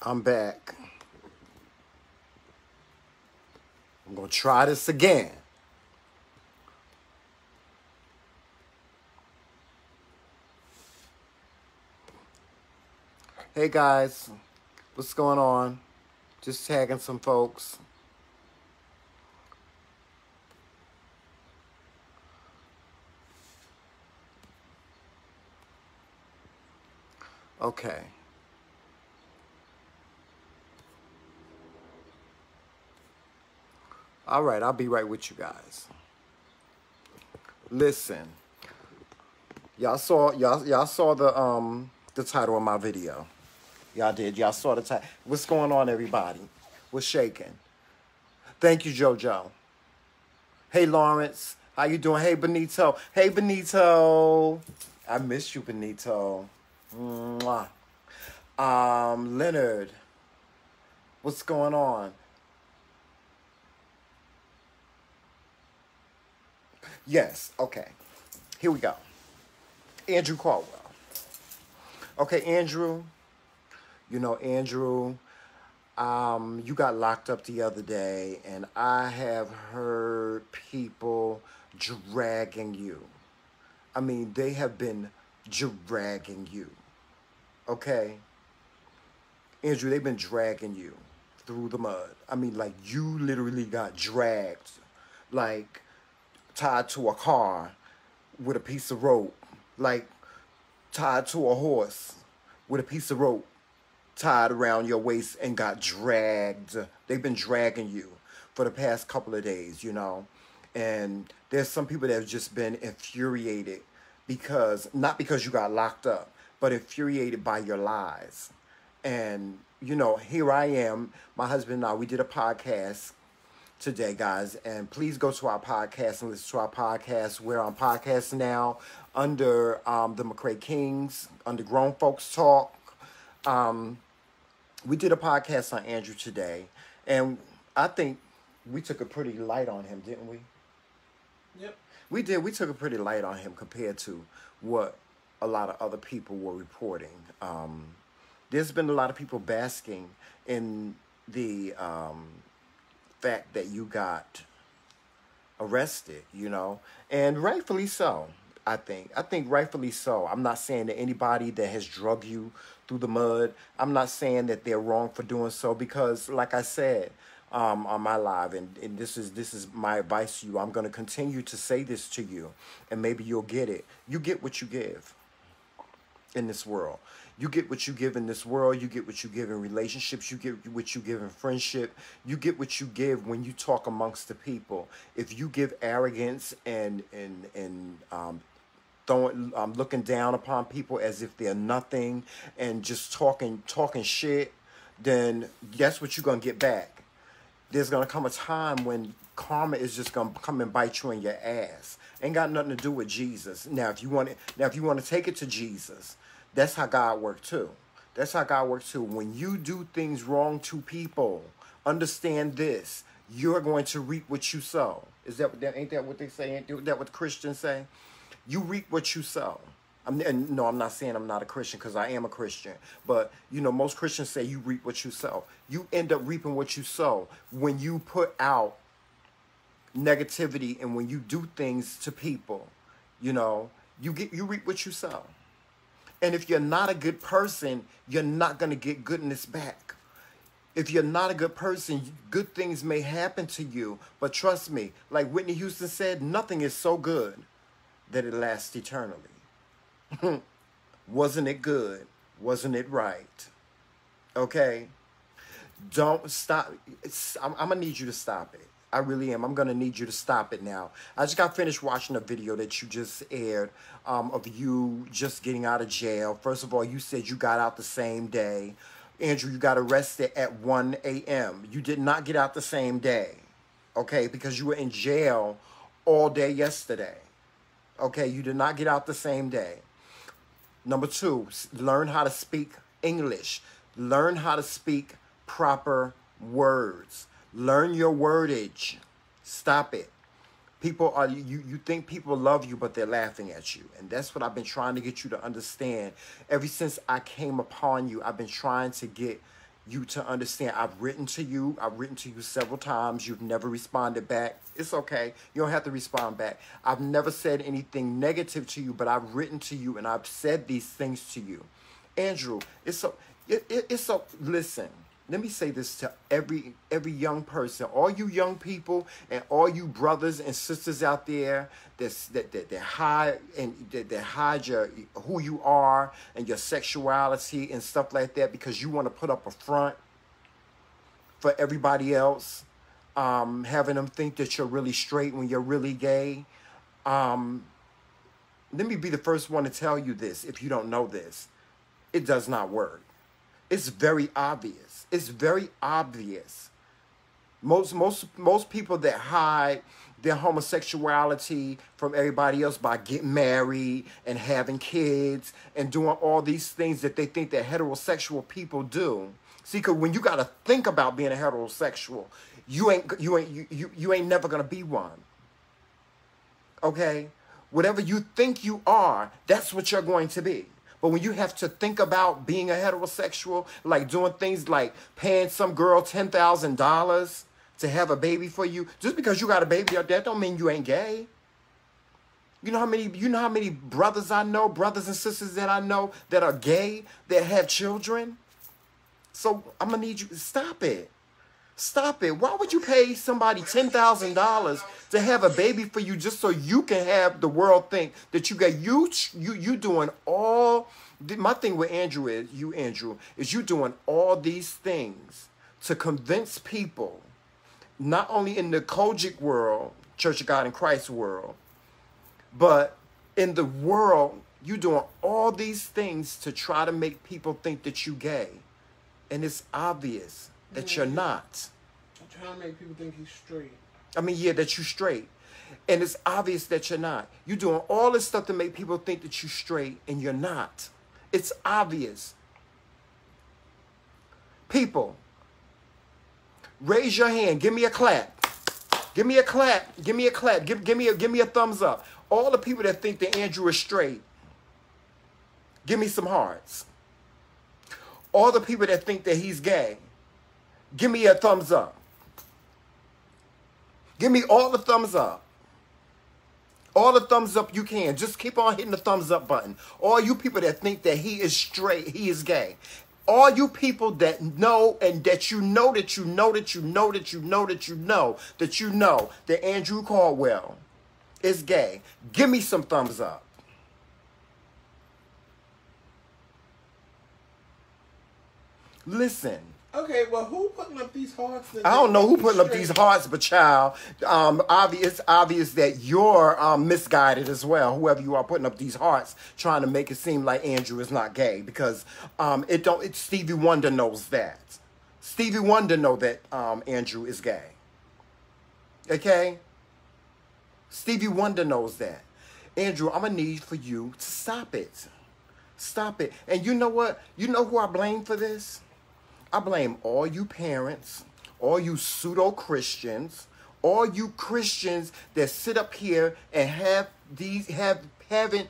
I'm back. I'm going to try this again. Hey guys, what's going on? Just tagging some folks. Okay. All right, I'll be right with you guys. Listen, y'all saw the title of my video. Y'all did. Y'all saw the title. What's going on, everybody? What's shaking? Thank you, JoJo. Hey, Lawrence. How you doing? Hey, Benito. Hey, Benito. I miss you, Benito. Mwah. Leonard. What's going on? Yes. Okay. Here we go. Andrew Caldwell. Okay, Andrew. You know, Andrew, you got locked up the other day, and I have heard people dragging you. I mean, they have been dragging you. Okay? Andrew, they've been dragging you through the mud. I mean, like, you literally got dragged, like, tied to a car with a piece of rope, like, tied to a horse with a piece of rope tied around your waist and got dragged. They've been dragging you for the past couple of days, you know. And there's some people that have just been infuriated because, not because you got locked up, but infuriated by your lies. And, you know, here I am, my husband and I, we did a podcast today, guys, and please go to our podcast and listen to our podcast. We're on podcast now under the McRae Kingz, under Grown Folks Talk. We did a podcast on Andrew today, and I think we took a pretty light on him, didn't we? Yep. We did. We took a pretty light on him compared to what a lot of other people were reporting. There's been a lot of people basking in the fact that you got arrested, you know, and rightfully so. I think rightfully so. I'm not saying that anybody that has drugged you through the mud, I'm not saying that they're wrong for doing so, because like I said on my live, and this is my advice to you, I'm going to continue to say this to you, and maybe you'll get it. You get what you give in this world. You get what you give in this world. You get what you give in relationships. You get what you give in friendship. You get what you give when you talk amongst the people. If you give arrogance and looking down upon people as if they're nothing and just talking shit, then guess what you're gonna get back? There's gonna come a time when karma is just gonna come and bite you in your ass. Ain't got nothing to do with Jesus. Now, if you want to take it to Jesus, that's how God works too. That's how God works too. When you do things wrong to people, understand this: you're going to reap what you sow. Ain't that what they say? Ain't that what Christians say? You reap what you sow. No, I'm not saying I'm not a Christian, because I am a Christian. But, you know, most Christians say you reap what you sow. You end up reaping what you sow. When you put out negativity and when you do things to people, you know, you reap what you sow. And if you're not a good person, you're not going to get goodness back. If you're not a good person, good things may happen to you. But trust me, like Whitney Houston said, nothing is so good that it lasts eternally. Wasn't it good? Wasn't it right? Okay? Don't stop. I'm going to need you to stop it. I really am. I'm going to need you to stop it now. I just got finished watching a video that you just aired of you just getting out of jail. First of all, you said you got out the same day. Andrew, you got arrested at 1 a.m. You did not get out the same day. Okay? Because you were in jail all day yesterday. Okay, you did not get out the same day. Number 2, learn how to speak English. Learn how to speak proper words. Learn your wordage. Stop it. People are, you think people love you, but they're laughing at you. And that's what I've been trying to get you to understand. Ever since I came upon you, I've been trying to get you to understand. I've written to you several times. You've never responded back. It's okay. You don't have to respond back. I've never said anything negative to you, but I've written to you and I've said these things to you. Andrew, listen, let me say this to every young person, all you young people and all you brothers and sisters out there that hide who you are and your sexuality and stuff like that because you want to put up a front for everybody else, having them think that you're really straight when you're really gay. Let me be the first one to tell you this if you don't know this. It does not work. It's very obvious. It's very obvious. Most people that hide their homosexuality from everybody else by getting married and having kids and doing all these things that they think that heterosexual people do. See, because when you got to think about being a heterosexual, you ain't never gonna be one. Okay, whatever you think you are, that's what you're going to be. But when you have to think about being a heterosexual, like doing things like paying some girl $10,000 to have a baby for you, just because you got a baby, that don't mean you ain't gay. You know how many brothers I know, brothers and sisters that I know that are gay, that have children? So I'm gonna need you to stop it. Stop it. Why would you pay somebody $10,000 to have a baby for you just so you can have the world think that you got you doing all? My thing with Andrew is you doing all these things to convince people, not only in the Kojic world, Church of God in Christ world, but in the world, you doing all these things to try to make people think that you gay, and it's obvious that you're not. I'm trying to make people think he's straight. I mean, yeah, that you're straight. And it's obvious that you're not. You're doing all this stuff to make people think that you're straight, and you're not. It's obvious. People, raise your hand. Give me a clap. Give me a clap. Give me a clap. Give me a thumbs up. All the people that think that Andrew is straight, give me some hearts. All the people that think that he's gay, give me a thumbs up. Give me all the thumbs up. All the thumbs up you can. Just keep on hitting the thumbs up button. All you people that think that he is straight, he is gay. All you people that know and that you know that Andrew Caldwell is gay, give me some thumbs up. Listen. Okay, well, who putting up these hearts? I don't know who putting up these hearts, but child, it's obvious that you're misguided as well. Whoever you are putting up these hearts, trying to make it seem like Andrew is not gay, because Stevie Wonder knows that. Stevie Wonder know that Andrew is gay. Okay? Stevie Wonder knows that. Andrew, I'm gonna need for you to stop it. Stop it. And you know what? You know who I blame for this? I blame all you parents, all you pseudo-Christians, all you Christians that sit up here and having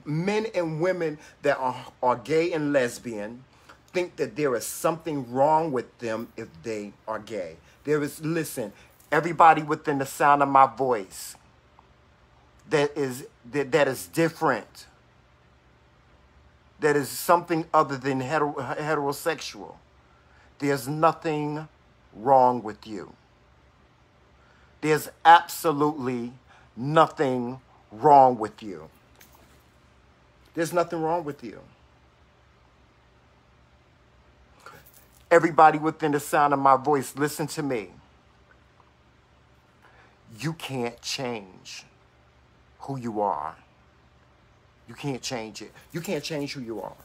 men and women that are gay and lesbian think that there is something wrong with them if they are gay. Listen, everybody within the sound of my voice that is different, that is something other than heterosexual. There's nothing wrong with you. There's absolutely nothing wrong with you. There's nothing wrong with you. Everybody within the sound of my voice, listen to me. You can't change who you are. You can't change it. You can't change who you are.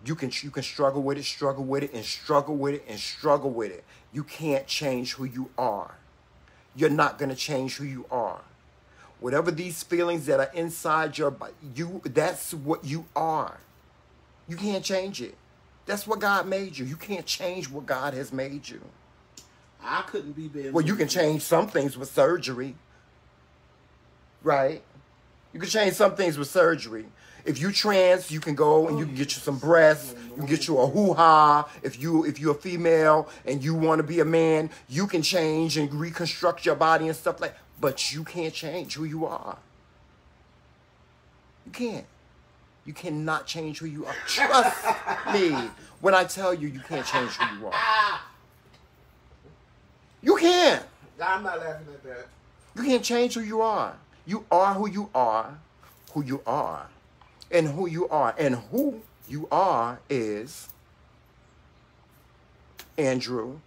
You can struggle with it, and struggle with it, and struggle with it. You can't change who you are. You're not going to change who you are. Whatever these feelings that are inside your body, that's what you are. You can't change it. That's what God made you. You can't change what God has made you. I couldn't be bad. Well, you can change some things with surgery. Right? You can change some things with surgery. If you trans, you can go and you can get you some breasts. You can get you a hoo-ha. If you're a female and you want to be a man, you can change and reconstruct your body and stuff like that. But you can't change who you are. You can't. You cannot change who you are. Trust me when I tell you you can't change who you are. You can't. I'm not laughing at that. You can't change who you are. You are who you are, who you are. And who you are. And who you are is Andrew.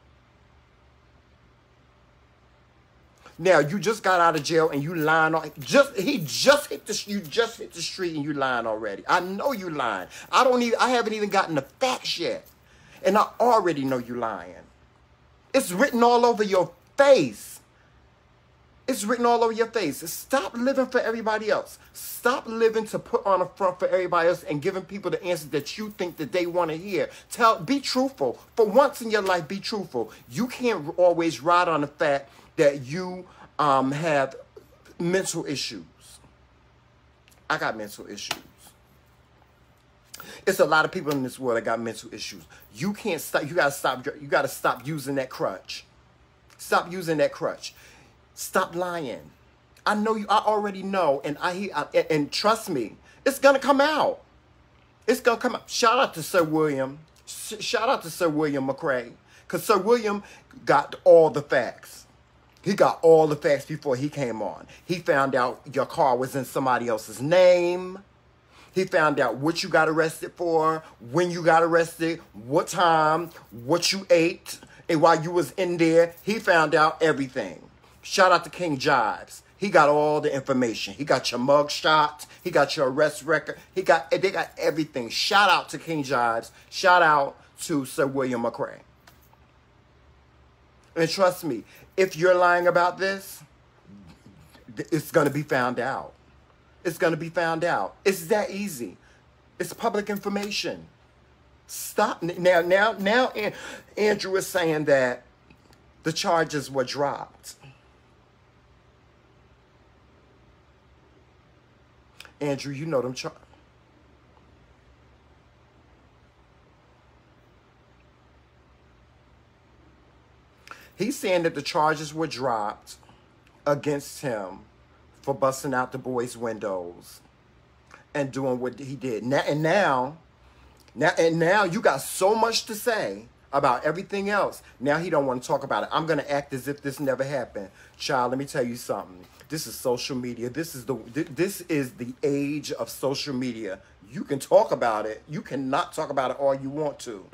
Now, you just got out of jail and you lying on you just hit the street and you lying already. I know you lying. I haven't even gotten the facts yet. And I already know you lying. It's written all over your face. It's written all over your face. Stop living for everybody else. Stop living to put on a front for everybody else and giving people the answers that you think that they want to hear. Be truthful. For once in your life, be truthful. You can't always ride on the fact that you have mental issues. I got mental issues. It's a lot of people in this world that got mental issues. You can't stop. You gotta stop using that crutch. Stop using that crutch. Stop lying. I know you. I already know, and trust me, it's gonna come out. It's gonna come out. Shout out to Sir William. Shout out to Sir William McRae, because Sir William got all the facts. He got all the facts before he came on. He found out your car was in somebody else's name. He found out what you got arrested for, when you got arrested, what time, what you ate, and while you was in there, he found out everything. Shout out to King Jives. He got all the information. He got your mug shot. He got your arrest record. They got everything. Shout out to King Jives. Shout out to Sir William McRae. And trust me, if you're lying about this, it's going to be found out. It's going to be found out. It's that easy. It's public information. Stop. Now Andrew is saying that the charges were dropped. Andrew, you know them charges. He's saying that the charges were dropped against him for busting out the boys' windows and doing what he did. Now you got so much to say about everything else. Now he don't want to talk about it. I'm going to act as if this never happened. Child, let me tell you something. This is social media. This is the age of social media. You can talk about it. You cannot talk about it all you want to.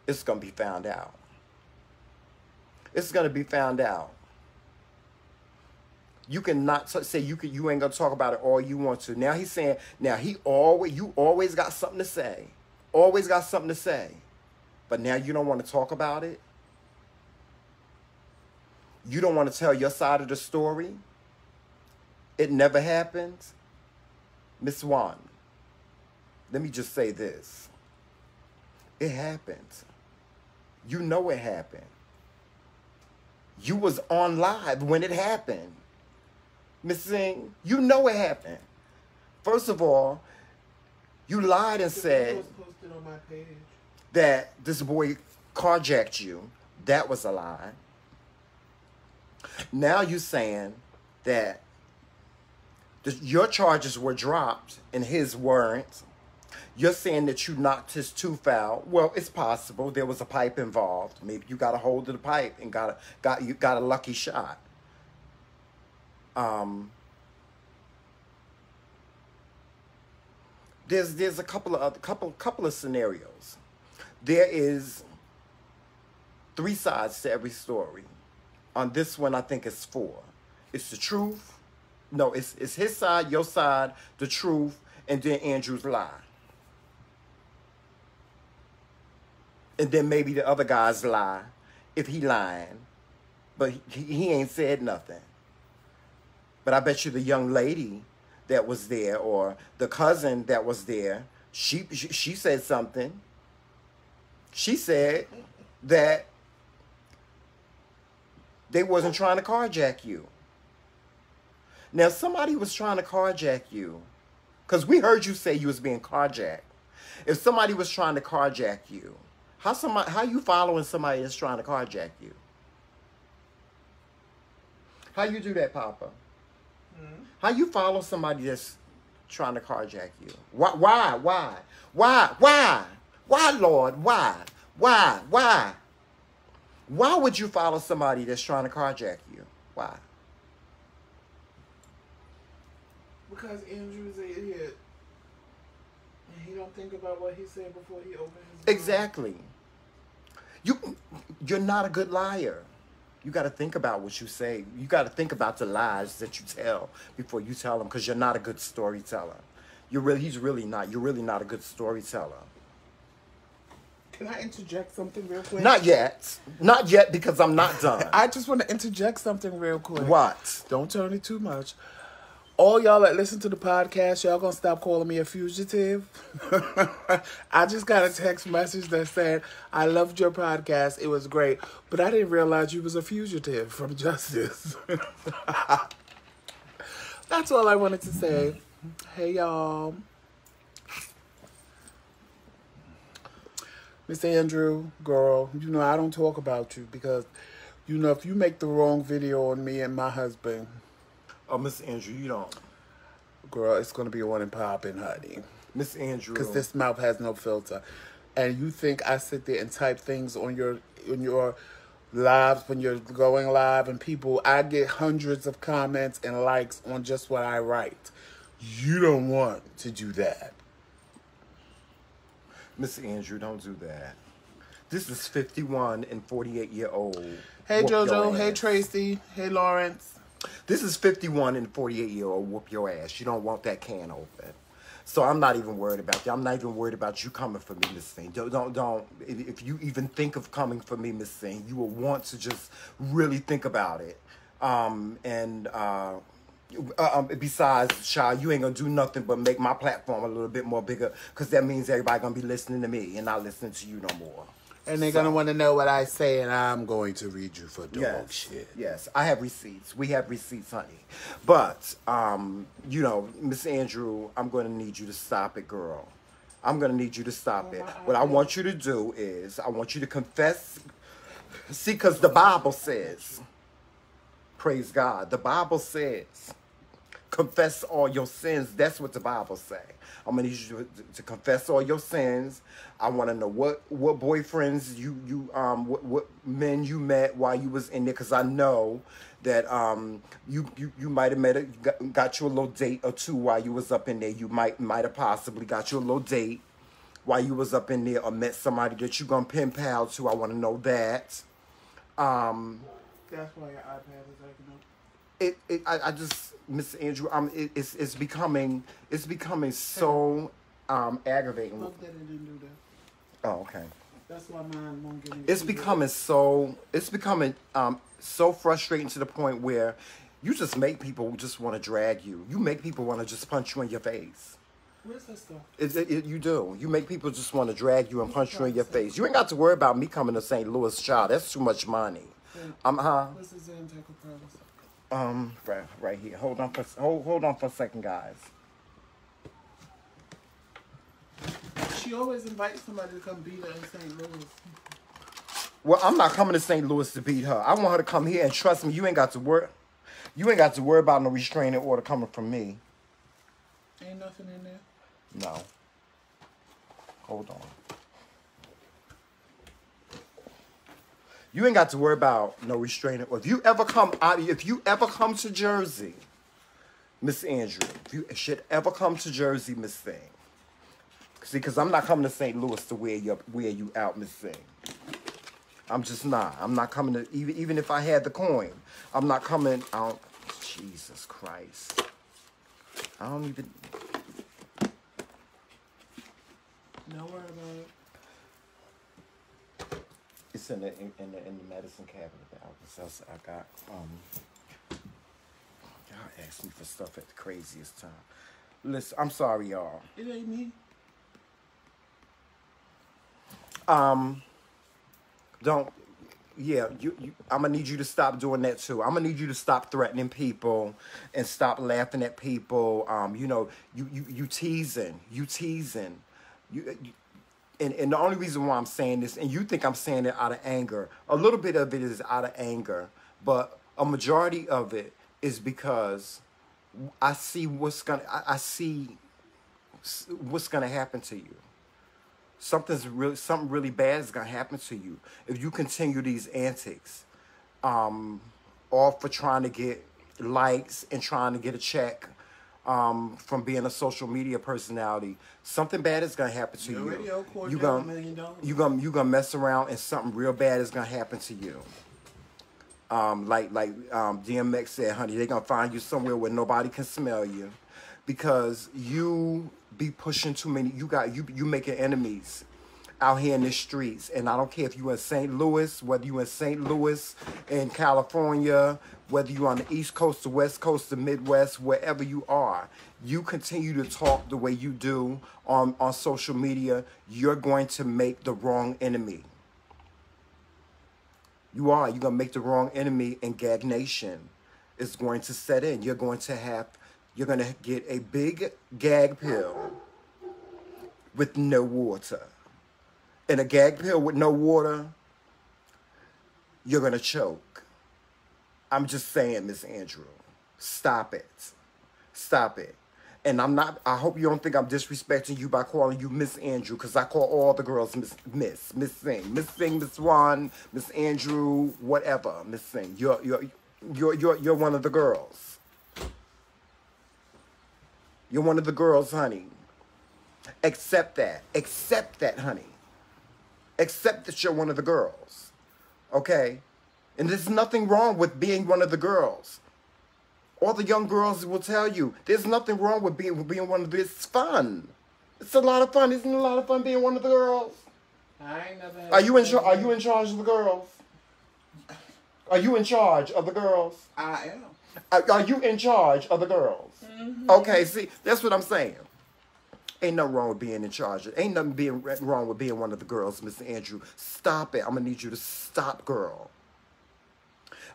It's going to be found out. It's going to be found out. You cannot say you ain't going to talk about it all you want to. Now he's saying, you always got something to say. Always got something to say. But now you don't want to talk about it. You don't want to tell your side of the story. It never happened. Miss Wan, let me just say this. It happened. You know it happened. You was on live when it happened. Miss Singh, you know it happened. First of all, you lied and said was posted on my page that this boy carjacked you. That was a lie. Now you're saying that your charges were dropped and his weren't. You're saying that you knocked his tooth out. Well, it's possible. There was a pipe involved. Maybe you got a hold of the pipe and got a lucky shot. There's a couple of scenarios. There is 3 sides to every story. On this one, I think it's 4. It's the truth. No, it's his side, your side, the truth, and then Andrew's lie. And then maybe the other guy's lie, if he lying. But he ain't said nothing. But I bet you the young lady that was there, or the cousin that was there, she said something. She said that they wasn't trying to carjack you. Now, if somebody was trying to carjack you, because we heard you say you was being carjacked. If somebody was trying to carjack you, how you following somebody that's trying to carjack you? How you do that, Papa? Mm-hmm. How you follow somebody that's trying to carjack you? Why, Lord? Why? Why would you follow somebody that's trying to carjack you? Why? Because Andrew's an idiot. And he don't think about what he said before he opened his mouth. Exactly. You're not a good liar. You got to think about what you say. You got to think about the lies that you tell before you tell them, because you're not a good storyteller. He's really not. You're really not a good storyteller. Can I interject something real quick? Not yet. Not yet, because I'm not done. I just want to interject something real quick. What? Don't turn it too much. All y'all that listen to the podcast, y'all gonna stop calling me a fugitive? I just got a text message that said, I loved your podcast. It was great. But I didn't realize you was a fugitive from justice. That's all I wanted to say. Hey, y'all. Miss Andrew, girl, you know I don't talk about you because, you know, if you make the wrong video on me and my husband... Oh, Miss Andrew, you don't. Girl, it's going to be on and popping, honey. Miss Andrew. Because this mouth has no filter. And you think I sit there and type things on your lives when you're going live and people, I get hundreds of comments and likes on just what I write. You don't want to do that. Miss Andrew, don't do that. This is 51 and 48-year-old. Hey, JoJo. Hey, Tracy. Hey, Lawrence. This is 51 and 48-year-old whoop your ass. You don't want that can open. So I'm not even worried about you. I'm not even worried about you coming for me, Miss Thing. Don't. If you even think of coming for me, Miss Thing, you will want to just really think about it. Besides, child, you ain't gonna do nothing but make my platform a little bit more bigger, because that means everybody gonna be listening to me and not listening to you no more. And they're gonna want to know what I say, and I'm going to read you for dog shit. Yes, I have receipts. We have receipts, honey. But, you know, Miss Andrew, I'm gonna need you to stop it, girl. I'm gonna need you to stop it. What I want you to do is, I want you to confess. See, because the Bible says, praise God, the Bible says, confess all your sins. That's what the Bible says. I'm gonna need you to confess all your sins. I want to know what boyfriends what men you met while you was in there, because I know that you might have got you a little date or two while you was up in there. You might have possibly got you a little date while you was up in there, or met somebody that you gonna pen pal to. I want to know that. That's why your iPad is acting up. I just, Miss Andrew, it's becoming so aggravating. Look that it didn't do that. Oh, okay. That's why mine won't get any. It's becoming so frustrating to the point where you just make people just want to drag you. You make people want to just punch you in your face. Where's that stuff? You do. You make people just want to drag you and punch you in your face. You ain't got to worry about me coming to St. Louis, child. That's too much money. Where's the Zantaco Palace? Right here. Hold on for a second, guys. She always invites somebody to come beat her in St. Louis. Well, I'm not coming to St. Louis to beat her. I want her to come here, and trust me, you ain't got to worry about no restraining order coming from me. Ain't nothing in there? No. Hold on. You ain't got to worry about no restraining order. If you ever come to Jersey, Miss Andrew, if you should ever come to Jersey, Miss Thing. See, because I'm not coming to St. Louis to wear you out, Miss Thing. I'm just not. I'm not coming to, even if I had the coin, I'm not coming out. Jesus Christ. I don't even. Don't worry about it. It's in the medicine cabinet. I got, y'all asked me for stuff at the craziest time. Listen, I'm sorry, y'all. It ain't me. Yeah, I'm gonna need you to stop doing that too. I'm gonna need you to stop threatening people and stop laughing at people. You know, you teasing, you and the only reason why I'm saying this, and you think I'm saying it out of anger, a little bit of it is out of anger, but a majority of it is because I see I see what's gonna happen to you. Something really bad is gonna happen to you if you continue these antics, all for trying to get likes and trying to get a check, from being a social media personality. Something bad is gonna happen to you. You gonna mess around and something real bad is gonna happen to you. Like DMX said, honey, they're gonna find you somewhere where nobody can smell you, because you be pushing too many. You making enemies out here in the streets, and I don't care if you in St. Louis, whether you in St. Louis, in California, whether you on the East Coast, the West Coast, the Midwest, wherever you are. You continue to talk the way you do on social media, you're going to make the wrong enemy. You're going to make the wrong enemy, and Gag Nation is going to set in. You're going to get a big gag pill with no water. And a gag pill with no water, you're going to choke. I'm just saying, Miss Andrew, stop it. Stop it. And I hope you don't think I'm disrespecting you by calling you Miss Andrew, because I call all the girls Miss Sing, Miss Juan, Miss Andrew, whatever, Miss Sing. You're one of the girls. You're one of the girls, honey. Accept that. Accept that, honey. Accept that you're one of the girls. Okay? And there's nothing wrong with being one of the girls. All the young girls will tell you, there's nothing wrong with being one of the. It's fun. It's a lot of fun. Isn't it a lot of fun being one of the girls? I ain't never had Are you in charge of the girls? Are you in charge of the girls? I am. Are you in charge of the girls? Mm-hmm. Okay, see, that's what I'm saying. Ain't nothing wrong with being in charge. Ain't nothing wrong with being one of the girls, Mr. Andrew. Stop it. I'm going to need you to stop, girl.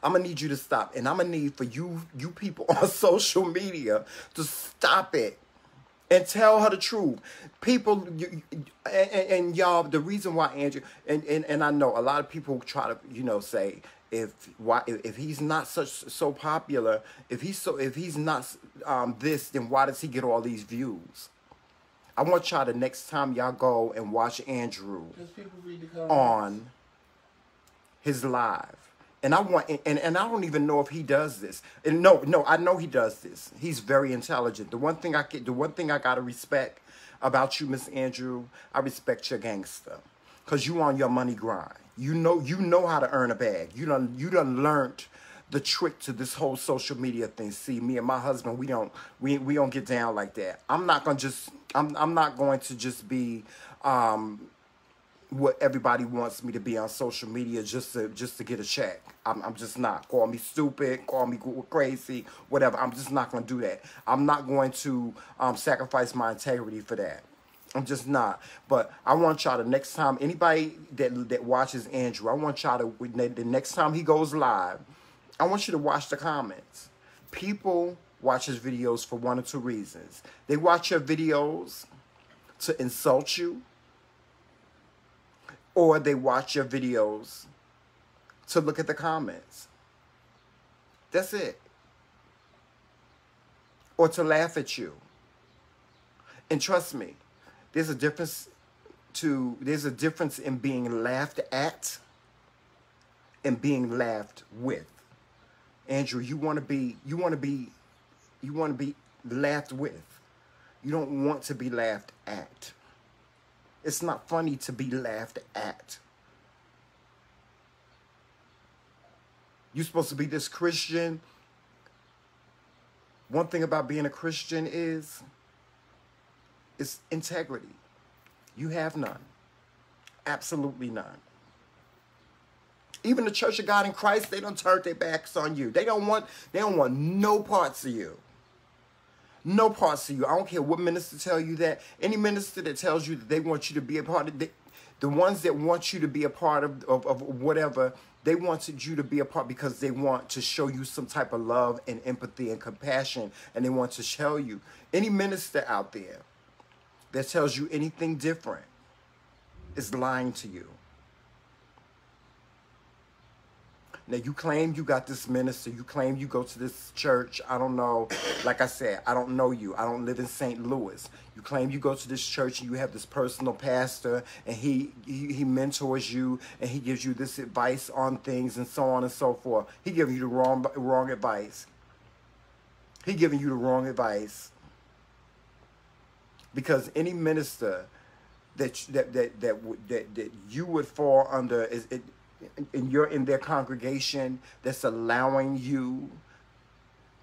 I'm going to need you to stop. And I'm going to need for you people on social media to stop it and tell her the truth. People, and y'all, the reason why Andrew, and I know a lot of people try to, say, if he's not so popular, if he's not this, then why does he get all these views? I want y'all, the next time y'all go and watch Andrew on his live, and I want, and I don't even know if he does this. And no, I know he does this. He's very intelligent. The one thing I gotta respect about you, Miss Andrew, I respect your gangster, cause you on your money grind. You know how to earn a bag. You done learned the trick to this whole social media thing. See, me and my husband, we don't get down like that. I'm not going to just be what everybody wants me to be on social media just to get a check. I'm just not. Call me stupid, call me crazy, whatever. I'm just not going to do that. I'm not going to sacrifice my integrity for that. I'm just not. But I want y'all, the next time, anybody that watches Andrew, I want y'all to, the next time he goes live, I want you to watch the comments. People watch his videos for one or two reasons. They watch your videos to insult you, or they watch your videos to look at the comments. That's it. Or to laugh at you. And trust me, there's a difference in being laughed at and being laughed with. Andrew, you want to be laughed with. You don't want to be laughed at. It's not funny to be laughed at. You're supposed to be this Christian. One thing about being a Christian is integrity. You have none. Absolutely none. Even the Church of God in Christ, they don't turn their backs on you. They don't want no parts of you. No parts of you. I don't care what minister tell you that. Any minister that tells you that they want you to be a part of the ones that want you to be a part of whatever, They wanted you to be a part because they want to show you some type of love and empathy and compassion, and they want to show you. Any minister out there that tells you anything different is lying to you. Now, you claim you got this minister. You claim you go to this church. I don't know. Like I said, I don't know you. I don't live in St. Louis. You claim you go to this church and you have this personal pastor, and he mentors you, and he gives you this advice on things and so on and so forth. He giving you the wrong advice. He giving you the wrong advice. Because any minister that you would fall under is it. And you're in their congregation that's allowing you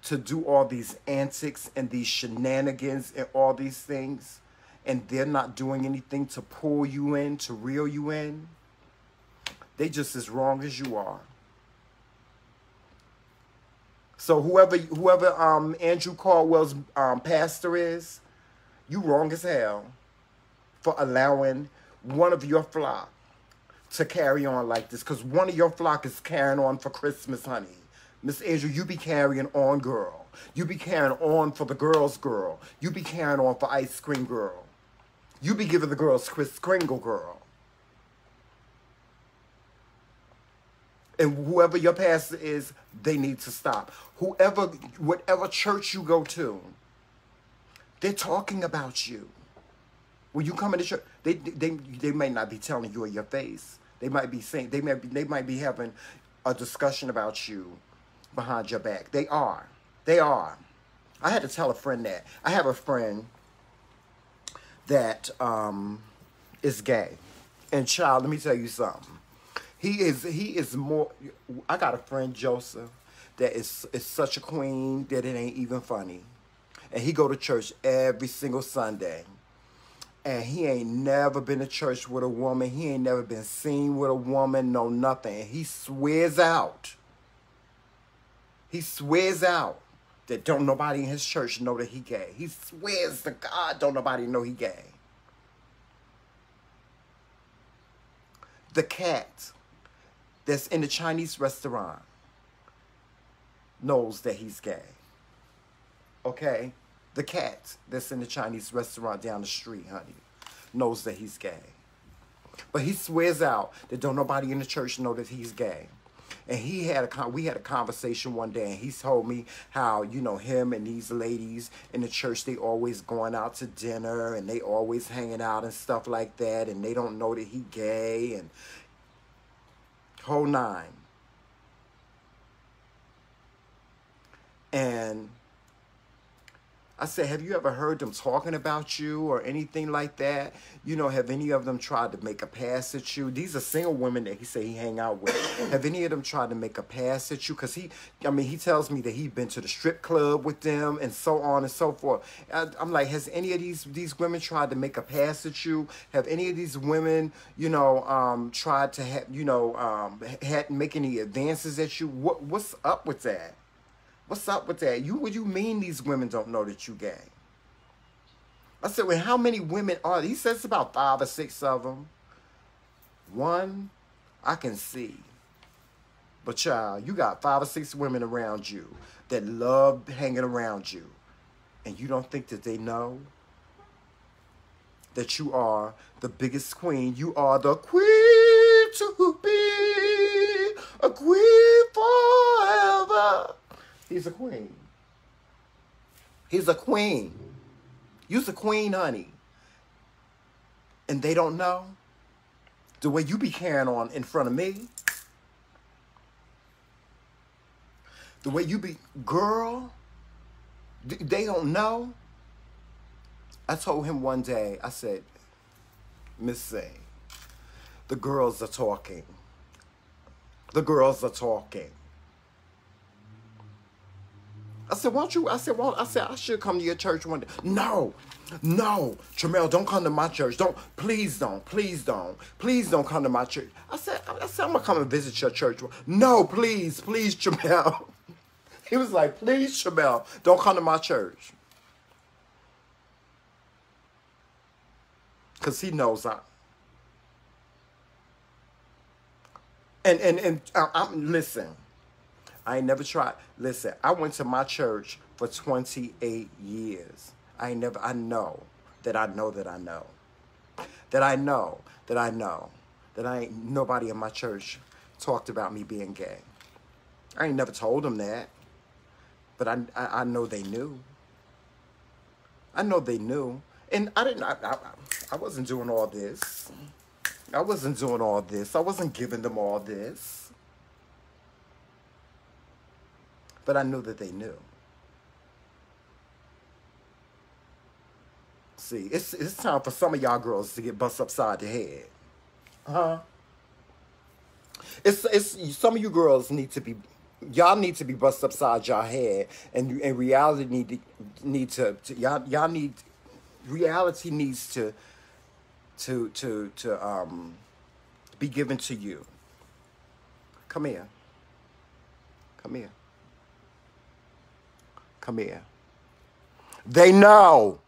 to do all these antics and these shenanigans and all these things, and they're not doing anything to pull you in, to reel you in, they just as wrong as you are. So whoever Andrew Caldwell's pastor is, you wrong as hell for allowing one of your flock to carry on like this, because one of your flock is carrying on for Christmas, honey. Miss Angel, you be carrying on, girl. You be carrying on for the girls, girl. You be carrying on for Ice Cream Girl. You be giving the girls Kris Kringle, girl. And whoever your pastor is, they need to stop. Whatever church you go to, they're talking about you. When you come into church, they may not be telling you in your face. They might be saying, they might be having a discussion about you behind your back. They are. I had to tell a friend that. I have a friend that is gay. And child, let me tell you something. He is more, I got a friend, Joseph, that is such a queen that it ain't even funny. And he go to church every single Sunday. And he ain't never been to church with a woman. He ain't never been seen with a woman, no nothing. And he swears out. He swears out that don't nobody in his church know that he gay. He swears to God don't nobody know he gay. The cat that's in the Chinese restaurant knows that he's gay. Okay? The cat that's in the Chinese restaurant down the street, honey, knows that he's gay. But he swears out that don't nobody in the church know that he's gay. And we had a conversation one day, and he told me how, you know, him and these ladies in the church, they always going out to dinner, and they always hanging out and stuff like that, and they don't know that he gay, and whole nine. And I said, have you ever heard them talking about you or anything like that? You know, have any of them tried to make a pass at you? These are single women that he say he hang out with. Have any of them tried to make a pass at you? Because he tells me that he's been to the strip club with them and so on and so forth. I'm like, has any of these women tried to make a pass at you? Have any of these women, you know, tried to have, you know, make any advances at you? What's up with that? What's up with that? What do you mean these women don't know that you gay? I said, well, how many women are there? He says it's about 5 or 6 of them. One, I can see. But child, you got 5 or 6 women around you that love hanging around you. And you don't think that they know that you are the biggest queen. You are the queen to be a queen forever. He's a queen. He's a queen. You's a queen, honey. And they don't know the way you be carrying on in front of me. The way you be, girl, they don't know. I told him one day, I said, Miss C, the girls are talking. The girls are talking. I said, won't you? I said, I should come to your church one day. No, Tramel, don't come to my church. Please don't come to my church. I said, I'm gonna come and visit your church. No, please, Tramel. He was like, please, Tramel, don't come to my church. Because he knows Listen, I ain't never tried. Listen, I went to my church for 28 years. I know that I know that I know. That I know that I know that I ain't nobody in my church talked about me being gay. I ain't never told them that. But I know they knew. I know they knew. And I wasn't doing all this. I wasn't doing all this. I wasn't giving them all this. But I knew that they knew. See, it's time for some of y'all girls to get bust upside the head. Huh? It's some of you girls need to be, y'all need to be bust upside your head, and reality need to y'all need, reality needs to be given to you. Come here. Come here. Come here. They know.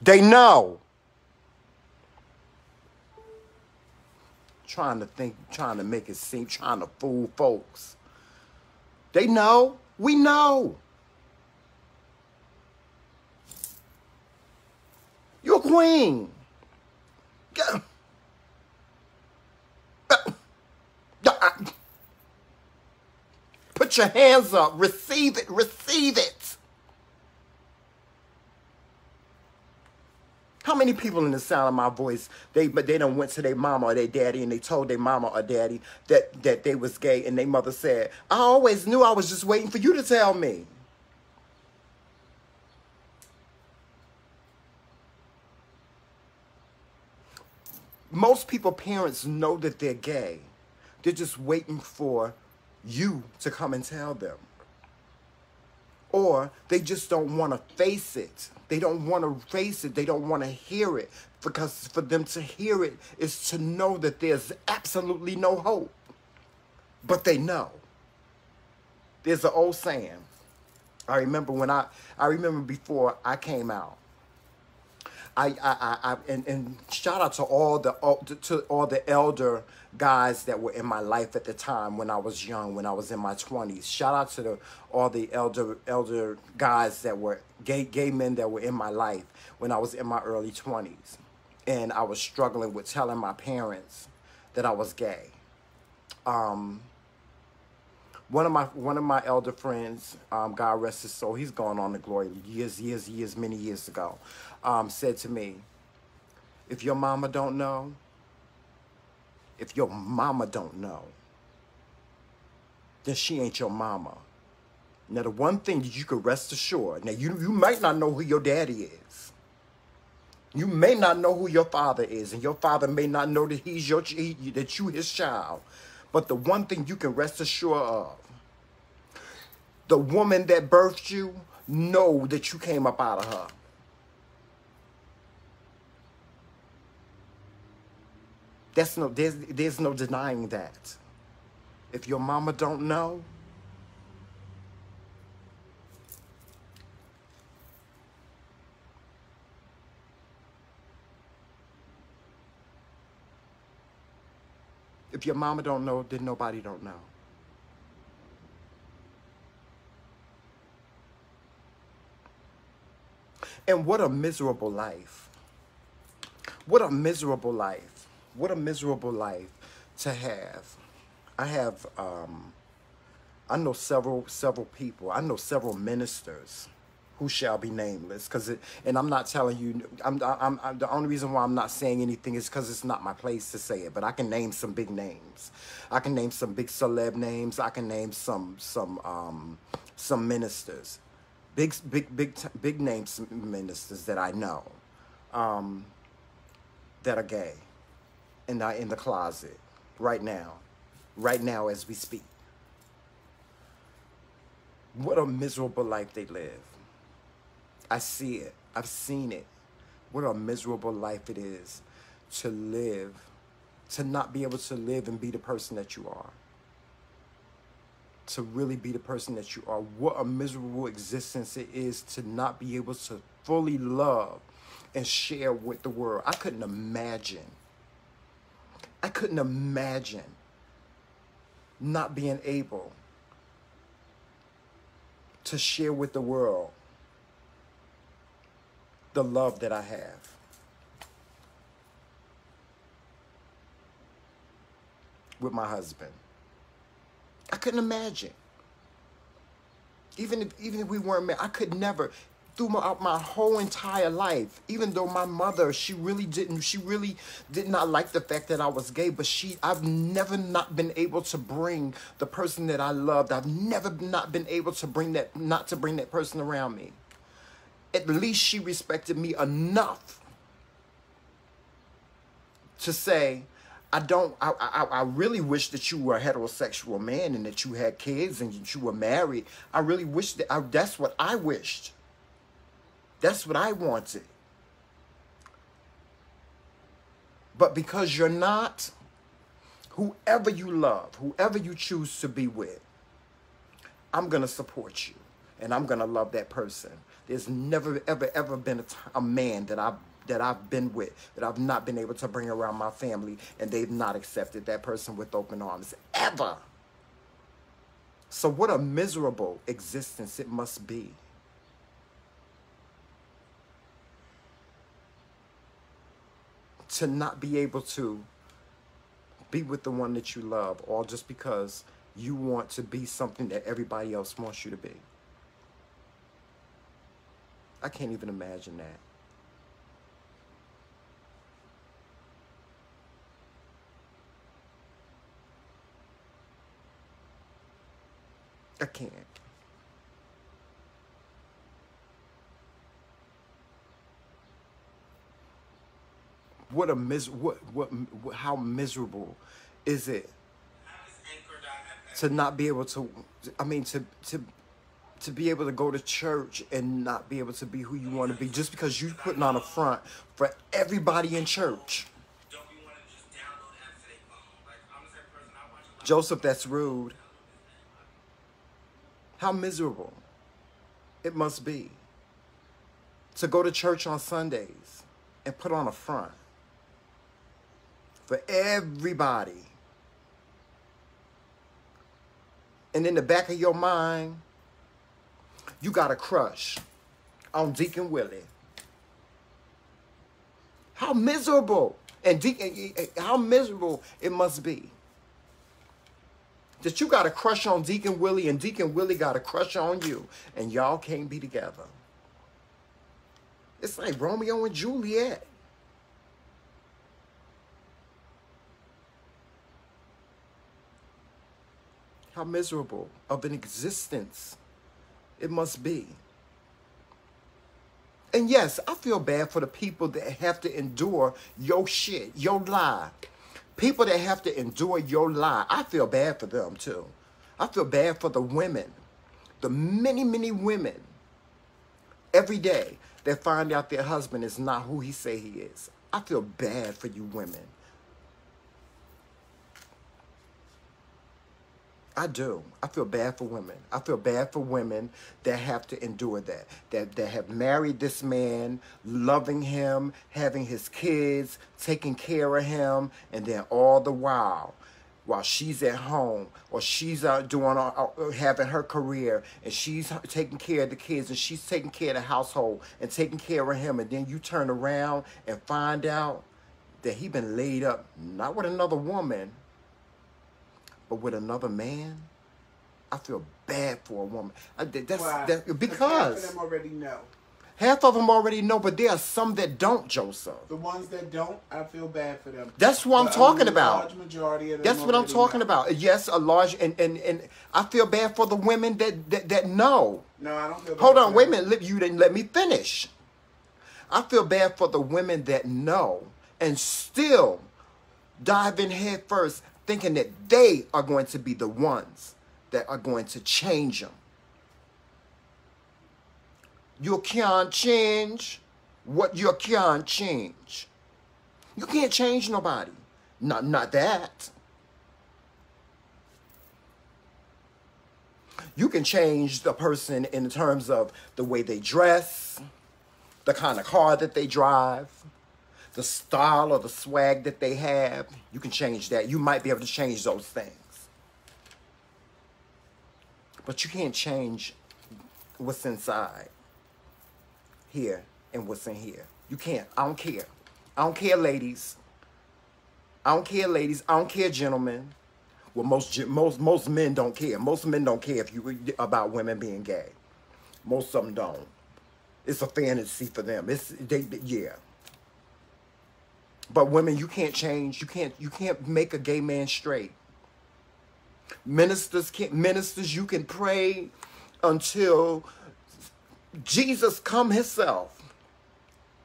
They know. Trying to make it seem, trying to fool folks. They know. We know. You're a queen. Put your hands up. Receive it. Receive it. How many people in the sound of my voice, they done went to their mama or their daddy and they told their mama or daddy that they was gay, and their mother said, I always knew, I was just waiting for you to tell me. Most people, parents know that they're gay. They're just waiting for you to come and tell them. Or they just don't want to face it. They don't want to face it. They don't want to hear it. Because for them to hear it is to know that there's absolutely no hope. But they know. There's an old saying. I remember before I came out. And shout out to all the elder guys that were in my life at the time when I was young, when I was in my 20s. Shout out to all the elder guys that were gay men that were in my life when I was in my early 20s, and I was struggling with telling my parents that I was gay. One of my elder friends, God rest his soul, he's gone on to glory many years ago, said to me, if your mama don't know, then she ain't your mama. Now, the one thing that you could rest assured, now you might not know who your daddy is. You may not know who your father is, and your father may not know that that you his child. But the one thing you can rest assured of, the woman that birthed you, know that you came up out of her. There's no denying that. If your mama don't know, then nobody don't know. And what a miserable life. What a miserable life. What a miserable life to have. I know several people. I know several ministers who shall be nameless. And I'm not telling you, I'm the only reason why I'm not saying anything is because it's not my place to say it. But I can name some big names. I can name some big celeb names. I can name some ministers. Big names ministers that I know that are gay and are in the closet right now as we speak. What a miserable life they live. I see it. I've seen it. What a miserable life it is to live, to not be able to live and be the person that you are. To really be the person that you are. What a miserable existence it is to not be able to fully love and share with the world. I couldn't imagine not being able to share with the world the love that I have. With my husband. I couldn't imagine. Even if we weren't married, I could never, throughout my whole entire life, even though my mother, she really did not like the fact that I was gay, but I've never not been able to bring the person that I loved. I've never not been able to bring that person around me. At least she respected me enough to say, I really wish that you were a heterosexual man and that you had kids and that you were married. I really wish that's what I wished. That's what I wanted. But because you're not, whoever you love, whoever you choose to be with, I'm going to support you and I'm going to love that person. There's never, ever been a man that I've been with that I've not been able to bring around my family and they've not accepted that person with open arms. Ever. So what a miserable existence it must be. To not be able to be with the one that you love, all just because you want to be something that everybody else wants you to be. I can't even imagine that. I can't. How miserable is it to not be able to, to be able to go to church and not be able to be who you want to be just because you're putting on a front for everybody in church. Joseph, that's rude. How miserable it must be to go to church on Sundays and put on a front for everybody. And in the back of your mind, you got a crush on Deacon Willie. How miserable how miserable it must be that you got a crush on Deacon Willie and Deacon Willie got a crush on you and y'all can't be together. It's like Romeo and Juliet. How miserable of an existence it must be. And yes, I feel bad for the people that have to endure your shit, your lie. People that have to endure your lie, I feel bad for them too. I feel bad for the women, the many, many women every day that find out their husband is not who he say he is. I feel bad for you women. I do. I feel bad for women. I feel bad for women that have to endure that have married this man, loving him, having his kids, taking care of him, and then all the while she's at home or she's out doing having her career and she's taking care of the kids and she's taking care of the household and taking care of him, and then you turn around and find out that he been laid up not with another woman, but with another man. I feel bad for a woman. Because half of them already know. Half of them already know, but there are some that don't, Joseph. The ones that don't, I feel bad for them. That's what I'm talking about. A large majority of them. That's what I'm talking about. Yes, a large, and I feel bad for the women that know. No, I don't feel bad. Hold on, wait a minute. You didn't let me finish. I feel bad for the women that know and still dive in head first, thinking that they are going to be the ones that are going to change them. You can't change what you can't change. You can't change nobody. Not that. You can change the person in terms of the way they dress, the kind of car that they drive, the style or the swag that they have. You can change that. You might be able to change those things. But you can't change what's inside here and what's in here. You can't. I don't care. I don't care, ladies. I don't care, ladies. I don't care, gentlemen. Well, most men don't care. Most men don't care if you about women being gay. Most of them don't. It's a fantasy for them. Yeah. But women, you can't change. You can't make a gay man straight. Ministers can't. Ministers, you can pray until Jesus come himself.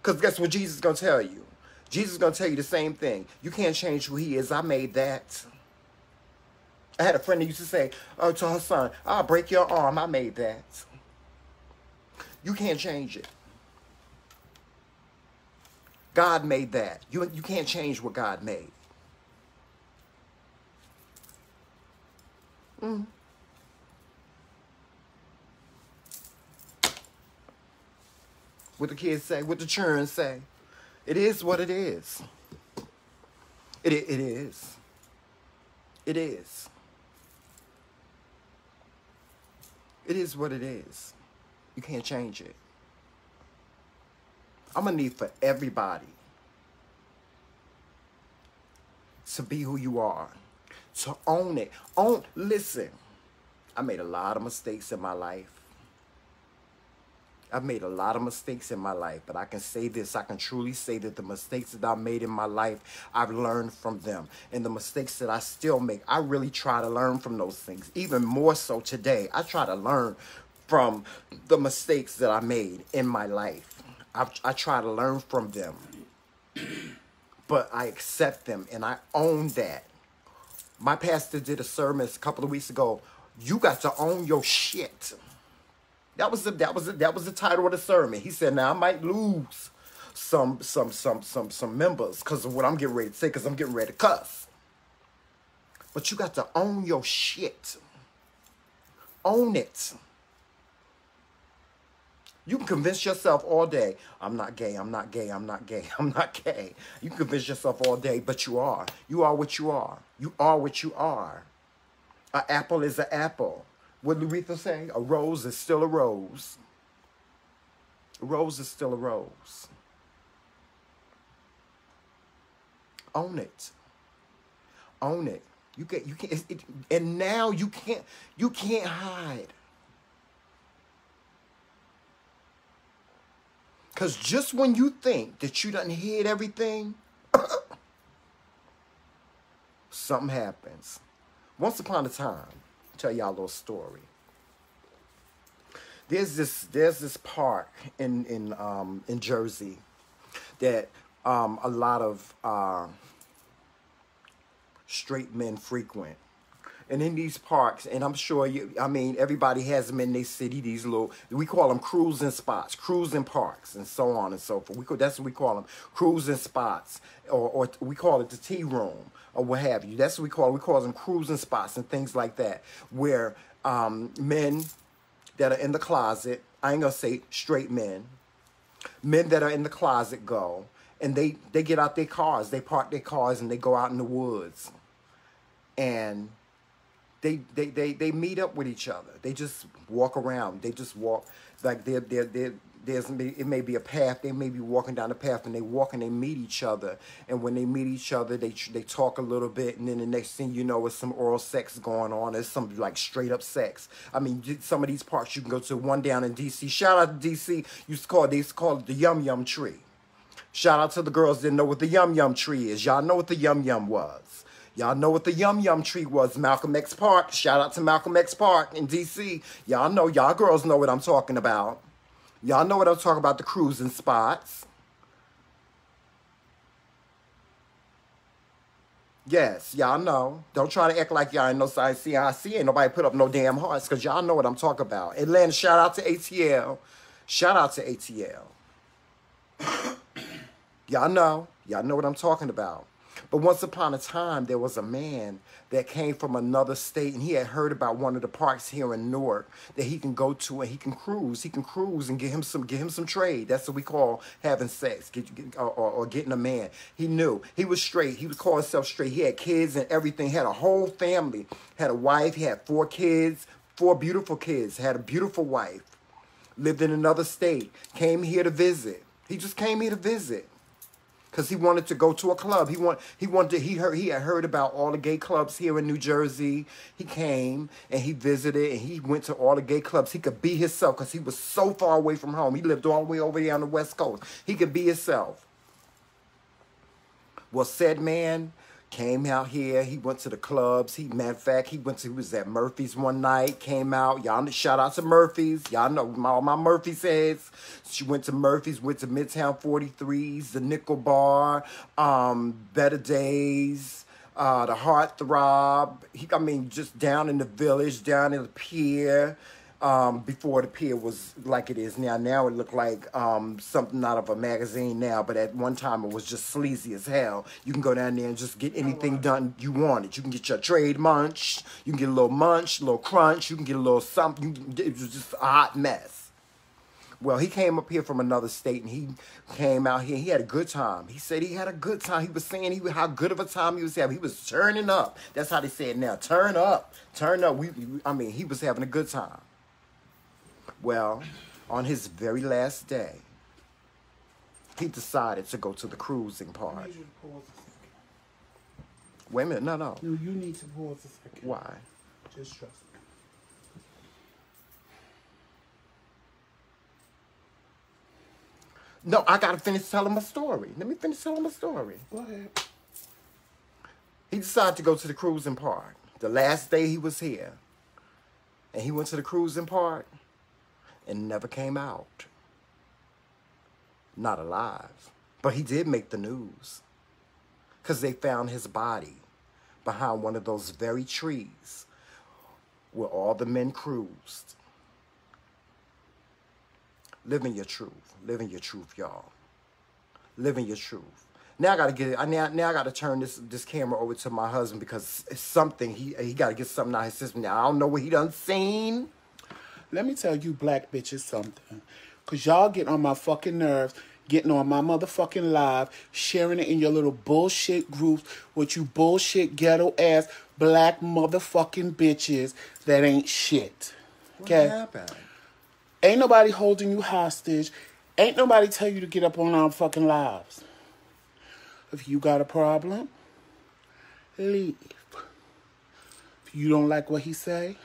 Because guess what Jesus is going to tell you? Jesus is going to tell you the same thing. You can't change who he is. I made that. I had a friend that used to say, oh, to her son, I'll break your arm. I made that. You can't change it. God made that. You can't change what God made. What the kids say, what the children say. It is what it is. It is. It is. It is what it is. You can't change it. I'm going to need for everybody to be who you are, to own it. Listen, I made a lot of mistakes in my life. I've made a lot of mistakes in my life, but I can say this, I can truly say that the mistakes that I made in my life, I've learned from them. And the mistakes that I still make, I really try to learn from those things. Even more so today, I try to learn from the mistakes that I made in my life. I try to learn from them, but I accept them and I own that. My pastor did a sermon a couple of weeks ago. You got to own your shit. That was the title of the sermon. He said, now I might lose some members because of what I'm getting ready to say, because I'm getting ready to cuss. But you got to own your shit. Own it. You can convince yourself all day, I'm not gay, I'm not gay, I'm not gay, I'm not gay. You can convince yourself all day, but you are. You are what you are. You are what you are. An apple is an apple. What did Aretha say? A rose is still a rose. A rose is still a rose. Own it. Own it. You can't. And now you can't hide. Because just when you think that you done hid everything, something happens. Once upon a time, I'll tell y'all a little story. There's this park in Jersey that a lot of straight men frequent. And in these parks, and I'm sure everybody has them in their city, these little, we call them cruising spots, cruising parks, and so on and so forth. That's what we call them, cruising spots, or we call it the tea room, or what have you. That's what we call it. We call them cruising spots and things like that, where men that are in the closet, I ain't gonna say straight men that are in the closet go, and they get out their cars, they park their cars, and they go out in the woods, and they meet up with each other. They just walk around. They just walk like it may be a path. They may be walking down the path, and they walk and they meet each other. And when they meet each other, they talk a little bit, and then the next thing you know, it's some oral sex going on. It's some like straight up sex. I mean, some of these parks you can go to. One down in D.C. Shout out to D.C. They used to call it the Yum Yum Tree. Shout out to the girls that didn't know what the Yum Yum Tree is. Y'all know what the Yum Yum was. Y'all know what the Yum Yum Tree was. Malcolm X Park. Shout out to Malcolm X Park in D.C. Y'all know, y'all girls know what I'm talking about. Y'all know what I'm talking about, the cruising spots. Yes, y'all know. Don't try to act like y'all ain't no CIC. Ain't nobody put up no damn hearts, because y'all know what I'm talking about. Atlanta, shout out to ATL. Shout out to ATL. Y'all know what I'm talking about. But once upon a time, there was a man that came from another state, and he had heard about one of the parks here in Newark that he can go to, and he can cruise. He can cruise and get him some trade. That's what we call having sex, or getting a man. He knew he was straight. He would call himself straight. He had kids and everything. Had a whole family. Had a wife. He had 4 kids, 4 beautiful kids. Had a beautiful wife. Lived in another state. Came here to visit. He just came here to visit. Because he wanted to go to a club. He had heard about all the gay clubs here in New Jersey. He came and he visited and he went to all the gay clubs. He could be himself because he was so far away from home. He lived all the way over there on the West Coast. He could be himself. Well, said man came out here. He went to the clubs. Matter of fact, he was at Murphy's one night, came out. Y'all, shout out to Murphy's. Y'all know all my Murphy's heads. She went to Murphy's, went to Midtown 43s, the Nickel Bar, Better Days, the Heartthrob. Just down in the Village, down in the pier. Before the pier was like it is now. Now it looked like something out of a magazine now, but at one time it was just sleazy as hell. You can go down there and just get anything done you wanted. You can get your trade munch, you can get a little crunch, you can get a little something. It was just a hot mess. Well, he came up here from another state, and he came out here. He had a good time. He said he had a good time. He was saying how good of a time he was having. He was turning up. That's how they say it now. Turn up. Turn up. He was having a good time. Well, on his very last day, he decided to go to the cruising part. I need you to pause a second. Wait a minute, no. No, you need to pause a second. Why? Just trust me. No, I gotta finish telling my story. Let me finish telling my story. Go ahead. He decided to go to the cruising part. The last day he was here. And he went to the cruising part and never came out. Not alive. But he did make the news. Because they found his body behind one of those very trees where all the men cruised. Living your truth. Living your truth, y'all. Living your truth. Now I gotta get it. Now I gotta turn this camera over to my husband because it's something he gotta get something out of his system. Now I don't know what he done seen. Let me tell you black bitches something. Because y'all get on my fucking nerves, getting on my motherfucking live, sharing it in your little bullshit groups with you bullshit ghetto-ass black motherfucking bitches that ain't shit. Okay? What happened? Ain't nobody holding you hostage. Ain't nobody tell you to get up on our fucking lives. If you got a problem, leave. If you don't like what he say,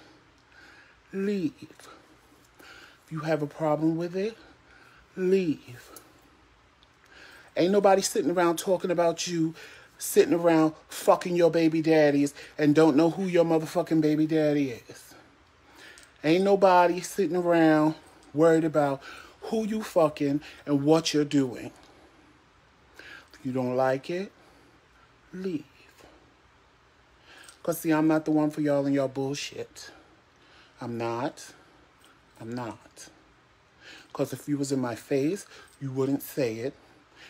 leave. If you have a problem with it, leave. Ain't nobody sitting around talking about you, sitting around fucking your baby daddies and don't know who your motherfucking baby daddy is. Ain't nobody sitting around worried about who you fucking and what you're doing. If you don't like it, leave. Because, see, I'm not the one for y'all and y'all bullshit. I'm not. Because if you was in my face, you wouldn't say it.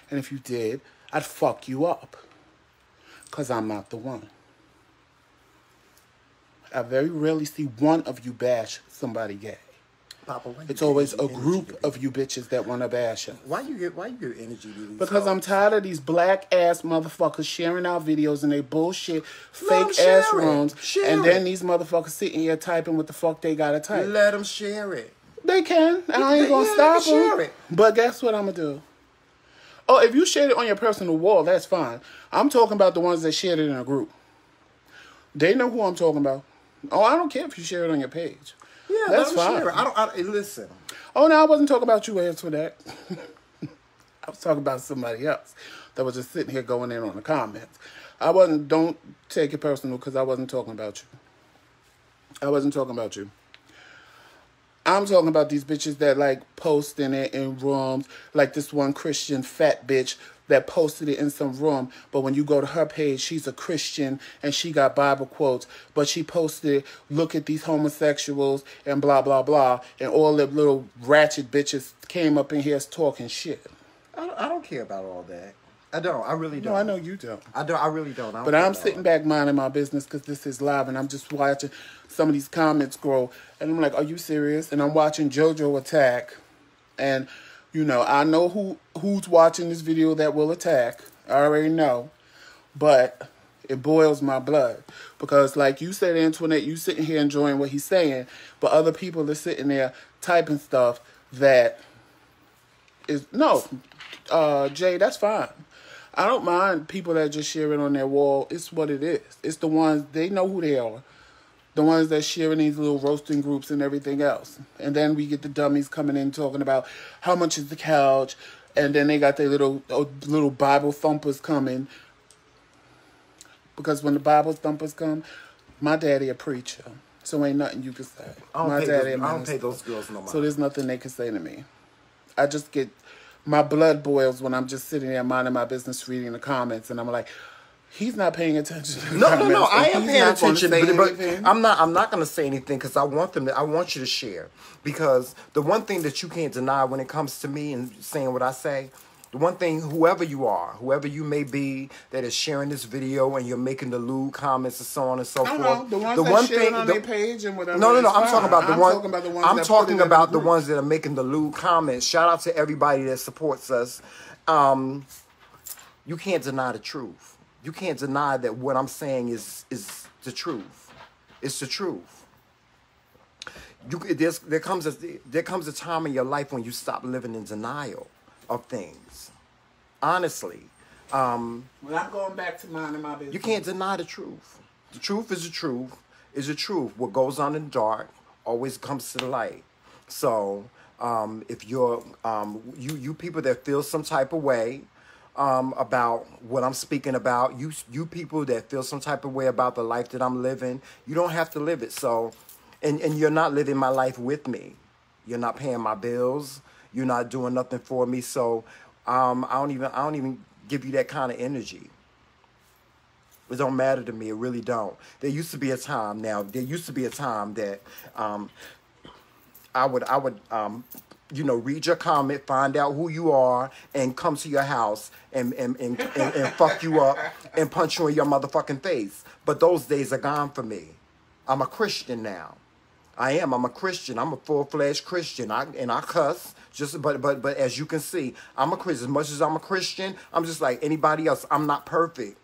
And if you did, I'd fuck you up. Because I'm not the one. I very rarely see one of you bash somebody gay. Papa, it's always a group of you bitches that want to bash us. Why you get energy to these Because I'm tired of these black ass motherfuckers sharing our videos in they bullshit Let fake ass them rooms, share and it. then these motherfuckers sitting here typing what the fuck they gotta type. Let them share it. They can. I ain't gonna stop them. Share it. But guess what I'm gonna do? Oh, if you shared it on your personal wall, that's fine. I'm talking about the ones that shared it in a group. They know who I'm talking about. Oh, I don't care if you share it on your page. Yeah, that's let them fine. share it. I don't listen. Oh, no, I wasn't talking about you as for that. I was talking about somebody else that was just sitting here going in on the comments. Don't take it personal because I wasn't talking about you. I wasn't talking about you. I'm talking about these bitches that like posting it in rooms, like this one Christian fat bitch that posted it in some room, but when you go to her page, she's a Christian and she got Bible quotes, but she posted, look at these homosexuals and blah, blah, blah, and all the little ratchet bitches came up in here talking shit. I don't care about all that. I don't. I really don't. No, I know you don't. I don't. I really don't. But I'm sitting back minding my business because this is live, and I'm just watching some of these comments grow, and I'm like, "Are you serious?" And I'm watching JoJo attack, and you know, I know who's watching this video that will attack. I already know, but it boils my blood because, like you said, Antoinette, you sitting here enjoying what he's saying, but other people are sitting there typing stuff that is no, Jay, that's fine. I don't mind people that just share it on their wall. It's what it is. It's the ones, they know who they are. The ones that share in these little roasting groups and everything else. And then we get the dummies coming in talking about how much is the couch. And then they got their little Bible thumpers coming. Because when the Bible thumpers come, my daddy a preacher. So ain't nothing you can say. I don't pay those girls no mind. So there's nothing they can say to me. I just get... My blood boils when I'm just sitting there minding my business, reading the comments, and I'm like, he's not paying attention to the comments. No, I am paying attention, but I'm not going to say anything because I want you to share. Because the one thing that you can't deny when it comes to me and saying what I say, the one thing, whoever you may be that is sharing this video and you're making the lewd comments and so on and so forth. The ones that share it on their page and whatever. No, I'm talking about the ones that are making the lewd comments. Shout out to everybody that supports us. You can't deny the truth. You can't deny that what I'm saying is the truth. It's the truth. There comes a time in your life when you stop living in denial of things. Honestly. Well, I'm going back to minding my business. You can't deny the truth. The truth is the truth. Is the truth. What goes on in the dark always comes to the light. So, if you're you people that feel some type of way about what I'm speaking about, you people that feel some type of way about the life that I'm living, you don't have to live it. So, and you're not living my life with me. You're not paying my bills. You're not doing nothing for me. So, I don't even give you that kind of energy. It don't matter to me. It really don't. There used to be a time that I would read your comment, find out who you are, and come to your house and fuck you up and punch you in your motherfucking face. But those days are gone for me. I'm a Christian now. I'm a Christian. I'm a full-fledged Christian. I cuss. But as you can see, I'm a Christian. As much as I'm a Christian, I'm just like anybody else. I'm not perfect.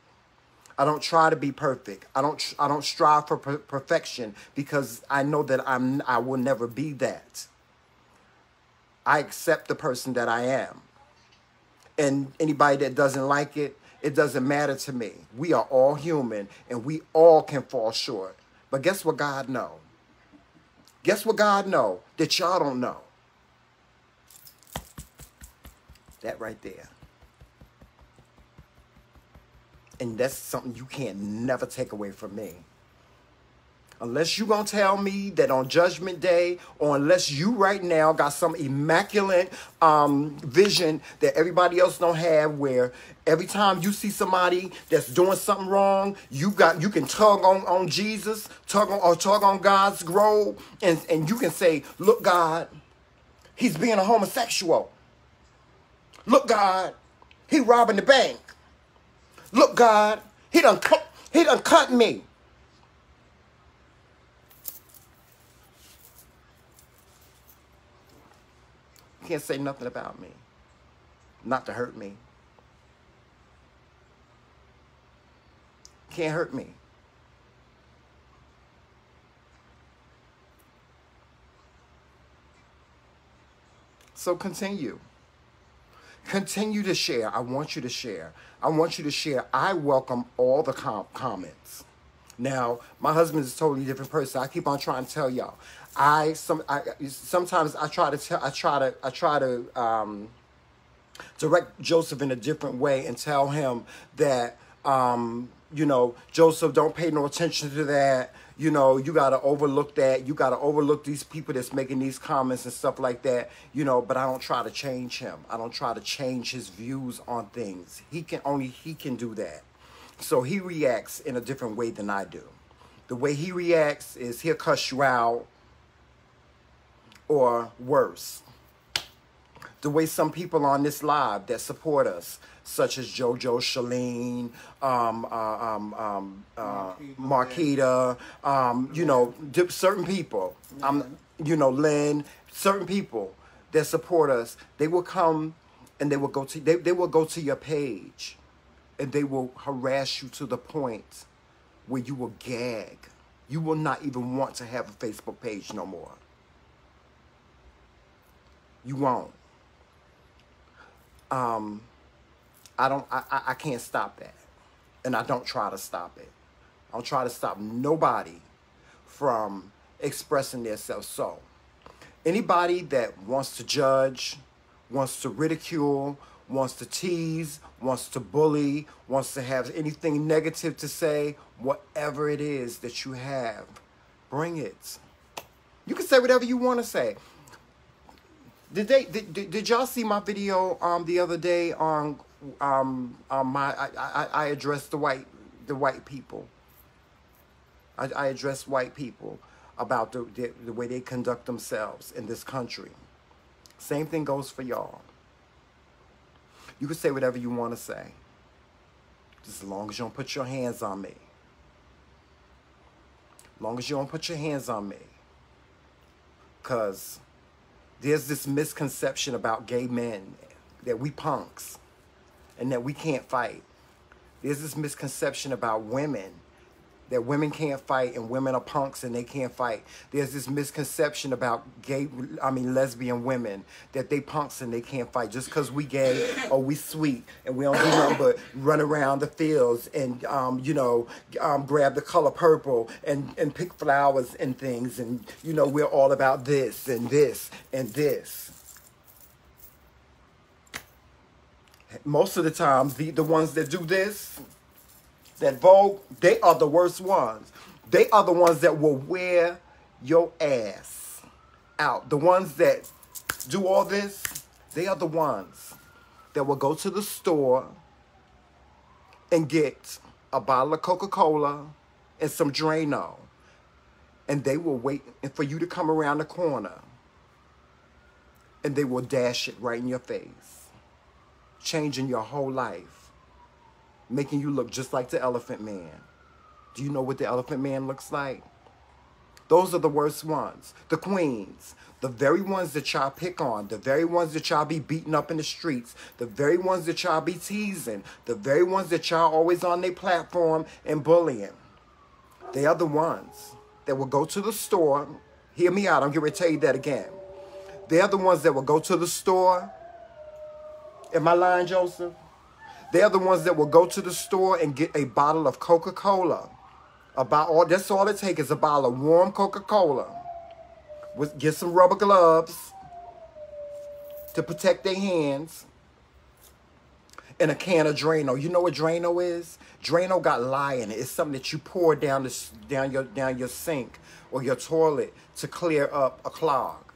I don't try to be perfect. I don't strive for perfection because I know that I will never be that. I accept the person that I am. And anybody that doesn't like it, it doesn't matter to me. We are all human and we all can fall short. But guess what God knows? Guess what God knows that y'all don't know? That right there. And that's something you can't never take away from me. Unless you gonna tell me that on Judgment Day, or unless you right now got some immaculate vision that everybody else don't have, where every time you see somebody that's doing something wrong, you can tug on Jesus, tug on God's grove, and you can say, look, God, he's being a homosexual. Look, God, he robbing the bank. Look, God, he done cut me. You can't say nothing about me. Not to hurt me. Can't hurt me. So continue. Continue to share. I want you to share. I want you to share. I welcome all the comments. Now, my husband is a totally different person. I keep on trying to tell y'all. Sometimes I try to direct Joseph in a different way and tell him that Joseph, don't pay no attention to that. You got to overlook that. You got to overlook these people that's making these comments and stuff like that. But I don't try to change him. I don't try to change his views on things. He can do that. So he reacts in a different way than I do. The way he reacts is he'll cuss you out or worse. The way some people on this live that support us, such as JoJo, Shalene, Marquita, you know, certain people, you know, Lynn, certain people that support us, they will come and they will go to they will go to your page and they will harass you to the point where you will gag. You will not even want to have a Facebook page no more. You won't. I can't stop that. And I don't try to stop it. I don't try to stop nobody from expressing themselves. So, anybody that wants to judge, wants to ridicule, wants to tease, wants to bully, wants to have anything negative to say, whatever it is that you have, bring it. You can say whatever you want to say. Did y'all see my video the other day on I addressed the white people. I addressed white people about the way they conduct themselves in this country. Same thing goes for y'all. You can say whatever you want to say, just as long as you don't put your hands on me. As long as you don't put your hands on me, because there's this misconception about gay men that we punks and that we can't fight. There's this misconception about women, that women can't fight and women are punks and they can't fight. There's this misconception about lesbian women, that they punks and they can't fight. Just because we gay or we sweet and we don't do nothing but run around the fields and, grab the color purple and pick flowers and things. And, you know, we're all about this and this and this. Most of the times, the ones that do this, that vote, they are the worst ones. They are the ones that will wear your ass out. The ones that do all this, they are the ones that will go to the store and get a bottle of Coca-Cola and some Drano. And they will wait for you to come around the corner. And they will dash it right in your face, changing your whole life, making you look just like the Elephant Man. Do you know what the Elephant Man looks like? Those are the worst ones. The queens. The very ones that y'all pick on. The very ones that y'all be beating up in the streets. The very ones that y'all be teasing. The very ones that y'all always on their platform and bullying. They are the ones that will go to the store. Hear me out. I'm getting ready to tell you that again. They are the ones that will go to the store. Am I lying, Joseph? They're the ones that will go to the store and get a bottle of Coca-Cola. That's all it takes is a bottle of warm Coca-Cola. Get some rubber gloves to protect their hands. And a can of Drano. You know what Drano is? Drano got lye in it. It's something that you pour down your sink or your toilet to clear up a clog.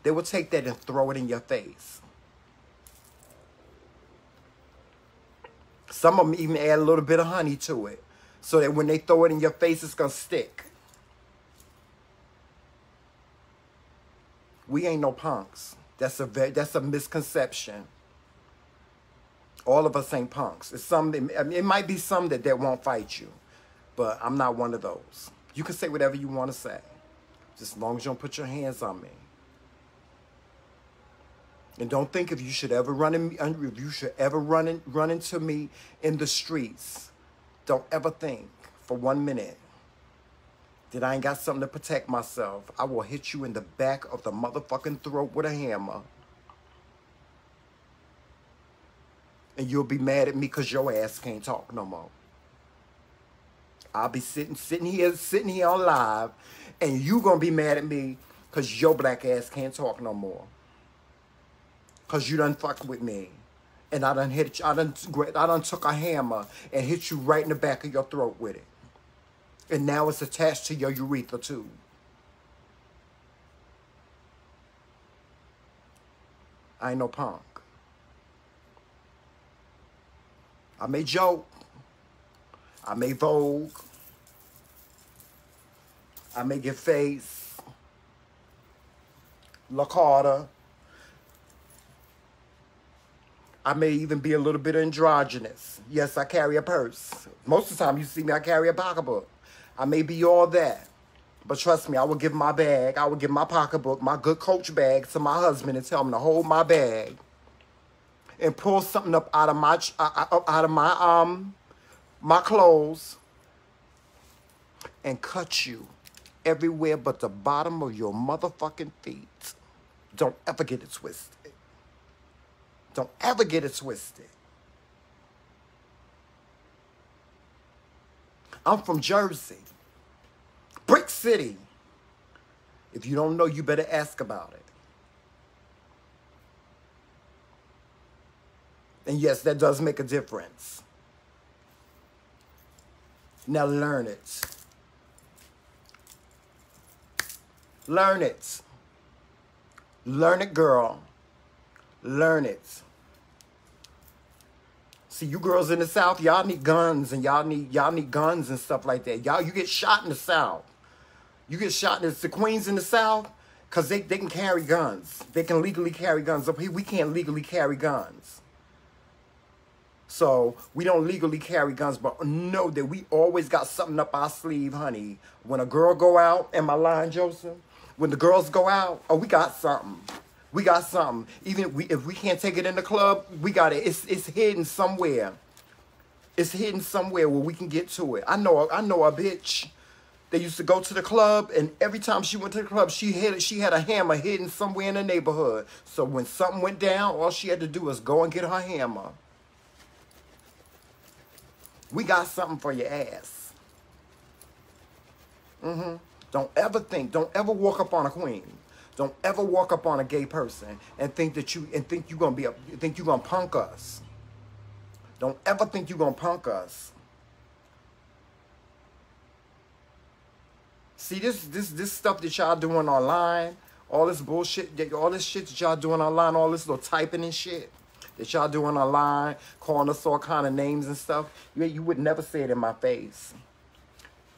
They will take that and throw it in your face. Some of them even add a little bit of honey to it, so that when they throw it in your face, it's going to stick. We ain't no punks. That's a misconception. All of us ain't punks. It might be some that won't fight you, but I'm not one of those. You can say whatever you want to say, just as long as you don't put your hands on me. And don't think if you should ever run into me in the streets, don't ever think for 1 minute that I ain't got something to protect myself. I will hit you in the back of the motherfucking throat with a hammer. And you'll be mad at me because your ass can't talk no more. I'll be sitting here on live, and you gonna be mad at me because your black ass can't talk no more. Because you done fucked with me. And I done took a hammer and hit you right in the back of your throat with it. And now it's attached to your urethra too. I ain't no punk. I may joke. I may vogue. I may get face. La Carter. I may even be a little bit androgynous. Yes, I carry a purse. Most of the time you see me, I carry a pocketbook. I may be all that. But trust me, I will give my bag, I will give my pocketbook, my good Coach bag to my husband and tell him to hold my bag and pull something up out of my clothes and cut you everywhere but the bottom of your motherfucking feet. Don't ever get it twisted. Don't ever get it twisted. I'm from Jersey. Brick City. If you don't know, you better ask about it. And yes, that does make a difference. Now learn it. Learn it. Learn it, girl. Learn it. See, you girls in the South, y'all need guns and y'all need guns and stuff like that. Y'all, you get shot in the South. You get shot in the Queens in the South, because they can carry guns. They can legally carry guns. Up here, we can't legally carry guns. So we don't legally carry guns, but know that we always got something up our sleeve, honey. When a girl go out, am I lying, Joseph? When the girls go out, oh, we got something. We got something. Even if we can't take it in the club, we got it. It's hidden somewhere. It's hidden somewhere where we can get to it. I know a bitch that used to go to the club, and every time she went to the club, she had a hammer hidden somewhere in the neighborhood. So when something went down, all she had to do was go and get her hammer. We got something for your ass. Don't ever walk up on a queen. Don't ever walk up on a gay person and think you're gonna punk us. Don't ever think you're gonna punk us. See, this stuff that y'all doing online, all this bullshit, all this shit that y'all doing online, all this little typing and shit that y'all doing online, calling us all kind of names and stuff, you would never say it in my face.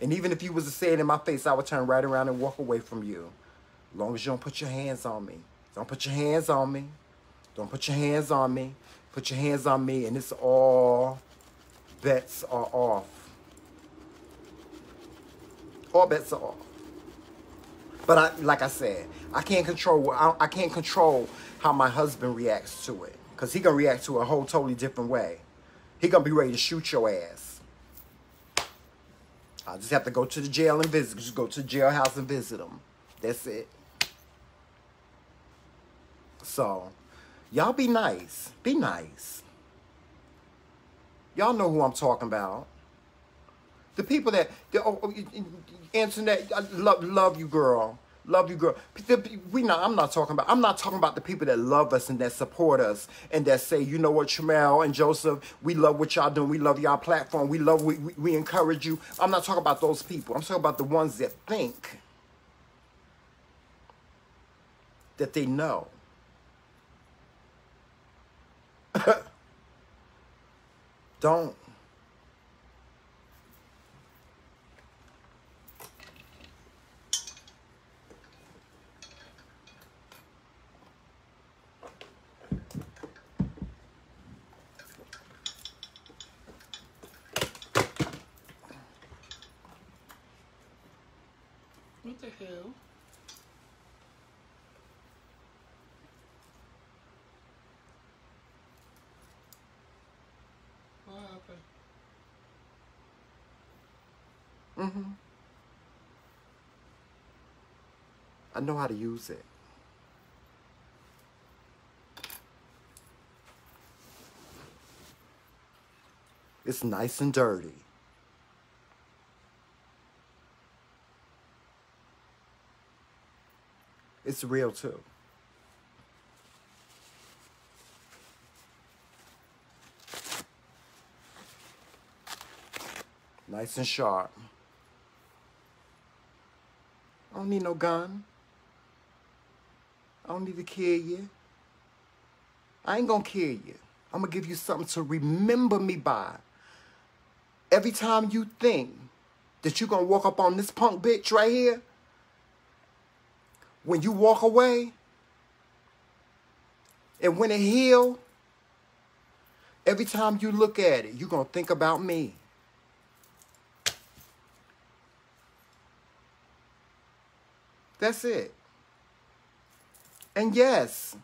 And even if you was to say it in my face, I would turn right around and walk away from you. As long as you don't put your hands on me. Don't put your hands on me. Don't put your hands on me. Put your hands on me, and it's all bets are off. All bets are off. But like I said, I can't control how my husband reacts to it, because he gonna react to it a whole totally different way. He gonna be ready to shoot your ass. I just have to go to the jail and visit. Just go to the jailhouse and visit him. That's it. So, y'all be nice. Be nice. Y'all know who I'm talking about. The people that, Antoinette, I love you, girl. Love you, girl. I'm not talking about the people that love us and that support us and that say, you know what, Tramel and Joseph, we love what y'all doing. We love y'all platform. We encourage you. I'm not talking about those people. I'm talking about the ones that think that they know. Don't. What the hell? What happened? I know how to use it. It's nice and dirty. It's real too. Nice and sharp. I don't need no gun. I don't need to kill you. I ain't gonna kill you. I'm gonna give you something to remember me by. Every time you think that you're gonna walk up on this punk bitch right here, when you walk away, and when it heals, Every time you look at it, you're going to think about me. That's it. And yes,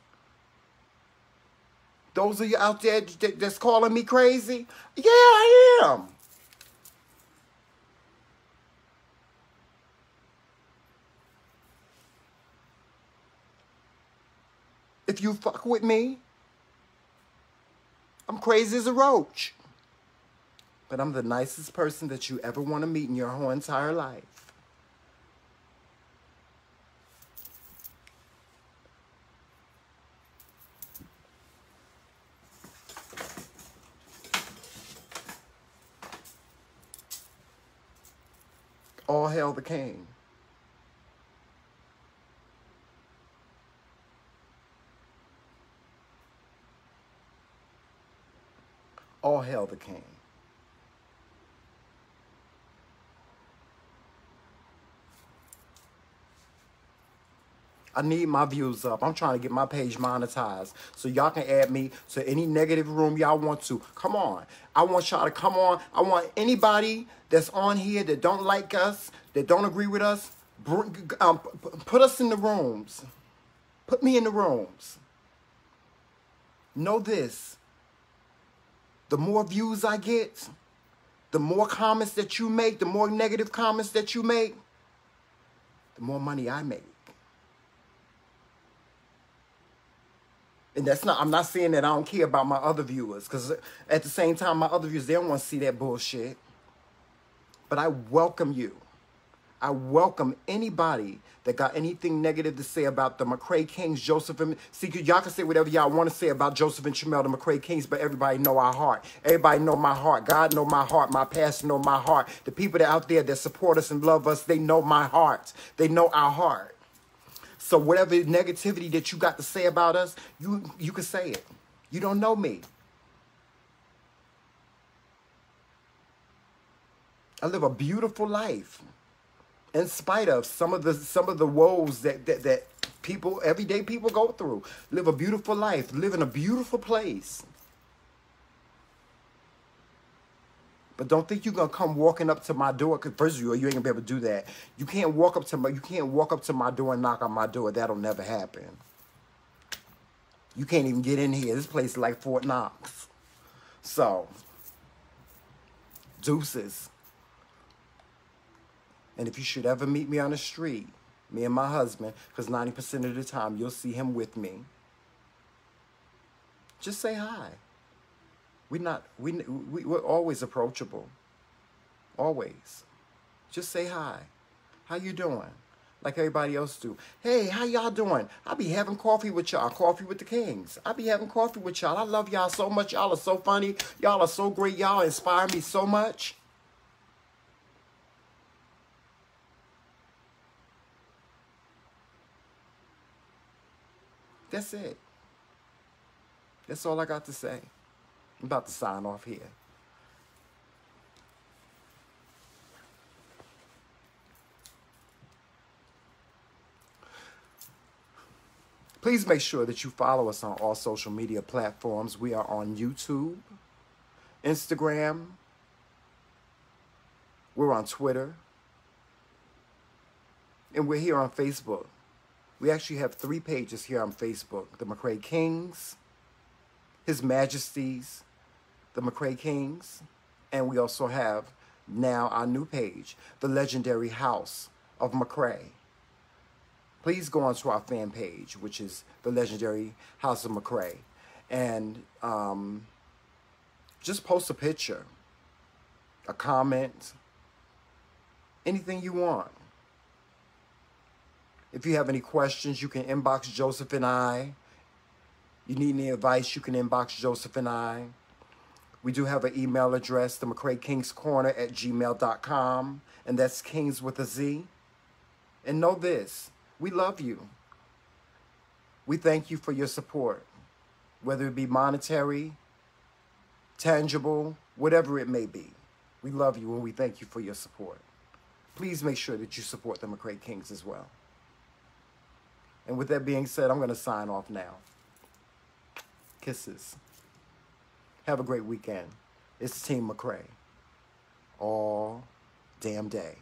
those of you out there that's calling me crazy, yeah, I am. If you fuck with me, I'm crazy as a roach. But I'm the nicest person that you ever want to meet in your whole entire life. All hail the king. All hail the king. I need my views up. I'm trying to get my page monetized. So y'all can add me to any negative room y'all want to. Come on. I want y'all to come on. I want anybody that's on here that don't like us, that don't agree with us, put us in the rooms. Put me in the rooms. Know this. The more views I get, the more comments that you make, the more negative comments that you make, the more money I make. And that's not, I'm not saying that I don't care about my other viewers, because at the same time, my other viewers, they don't want to see that bullshit. But I welcome you. I welcome anybody that got anything negative to say about the McRae Kingz, Joseph and... See, y'all can say whatever y'all want to say about Joseph and Tramel, the McRae Kingz, but everybody know our heart. Everybody know my heart. God know my heart. My pastor know my heart. The people that out there that support us and love us, they know my heart. They know our heart. So whatever negativity that you got to say about us, you can say it. You don't know me. I live a beautiful life. In spite of some of the woes that people, everyday people go through. Live a beautiful life. Live in a beautiful place. But don't think you're gonna come walking up to my door. Cause first of all, you ain't gonna be able to do that. You can't walk up to my door and knock on my door. That'll never happen. You can't even get in here. This place is like Fort Knox. So, deuces. And if you should ever meet me on the street, me and my husband, because 90% of the time you'll see him with me, just say hi. We're always approachable. Always. Just say hi. How you doing? Like everybody else do. Hey, how y'all doing? I be having coffee with y'all. Coffee with the Kingz. I be having coffee with y'all. I love y'all so much. Y'all are so funny. Y'all are so great. Y'all inspire me so much. That's it. That's all I got to say. I'm about to sign off here. Please make sure that you follow us on all social media platforms. We are on YouTube, Instagram. We're on Twitter. And we're here on Facebook. We actually have 3 pages here on Facebook. The McRae Kingz, His Majesty's, the McRae Kingz, and we also have now our new page, The Legendary House of McRae. Please go onto our fan page, which is The Legendary House of McRae, and just post a picture, a comment, anything you want. If you have any questions, you can inbox Joseph and I. You need any advice, you can inbox Joseph and I. We do have an email address, the McRaeKingsCorner@gmail.com, and that's Kingz with a Z. And know this, we love you. We thank you for your support, whether it be monetary, tangible, whatever it may be. We love you and we thank you for your support. Please make sure that you support the McRae Kingz as well. And with that being said, I'm going to sign off now. Kisses. Have a great weekend. It's Team McRae all damn day.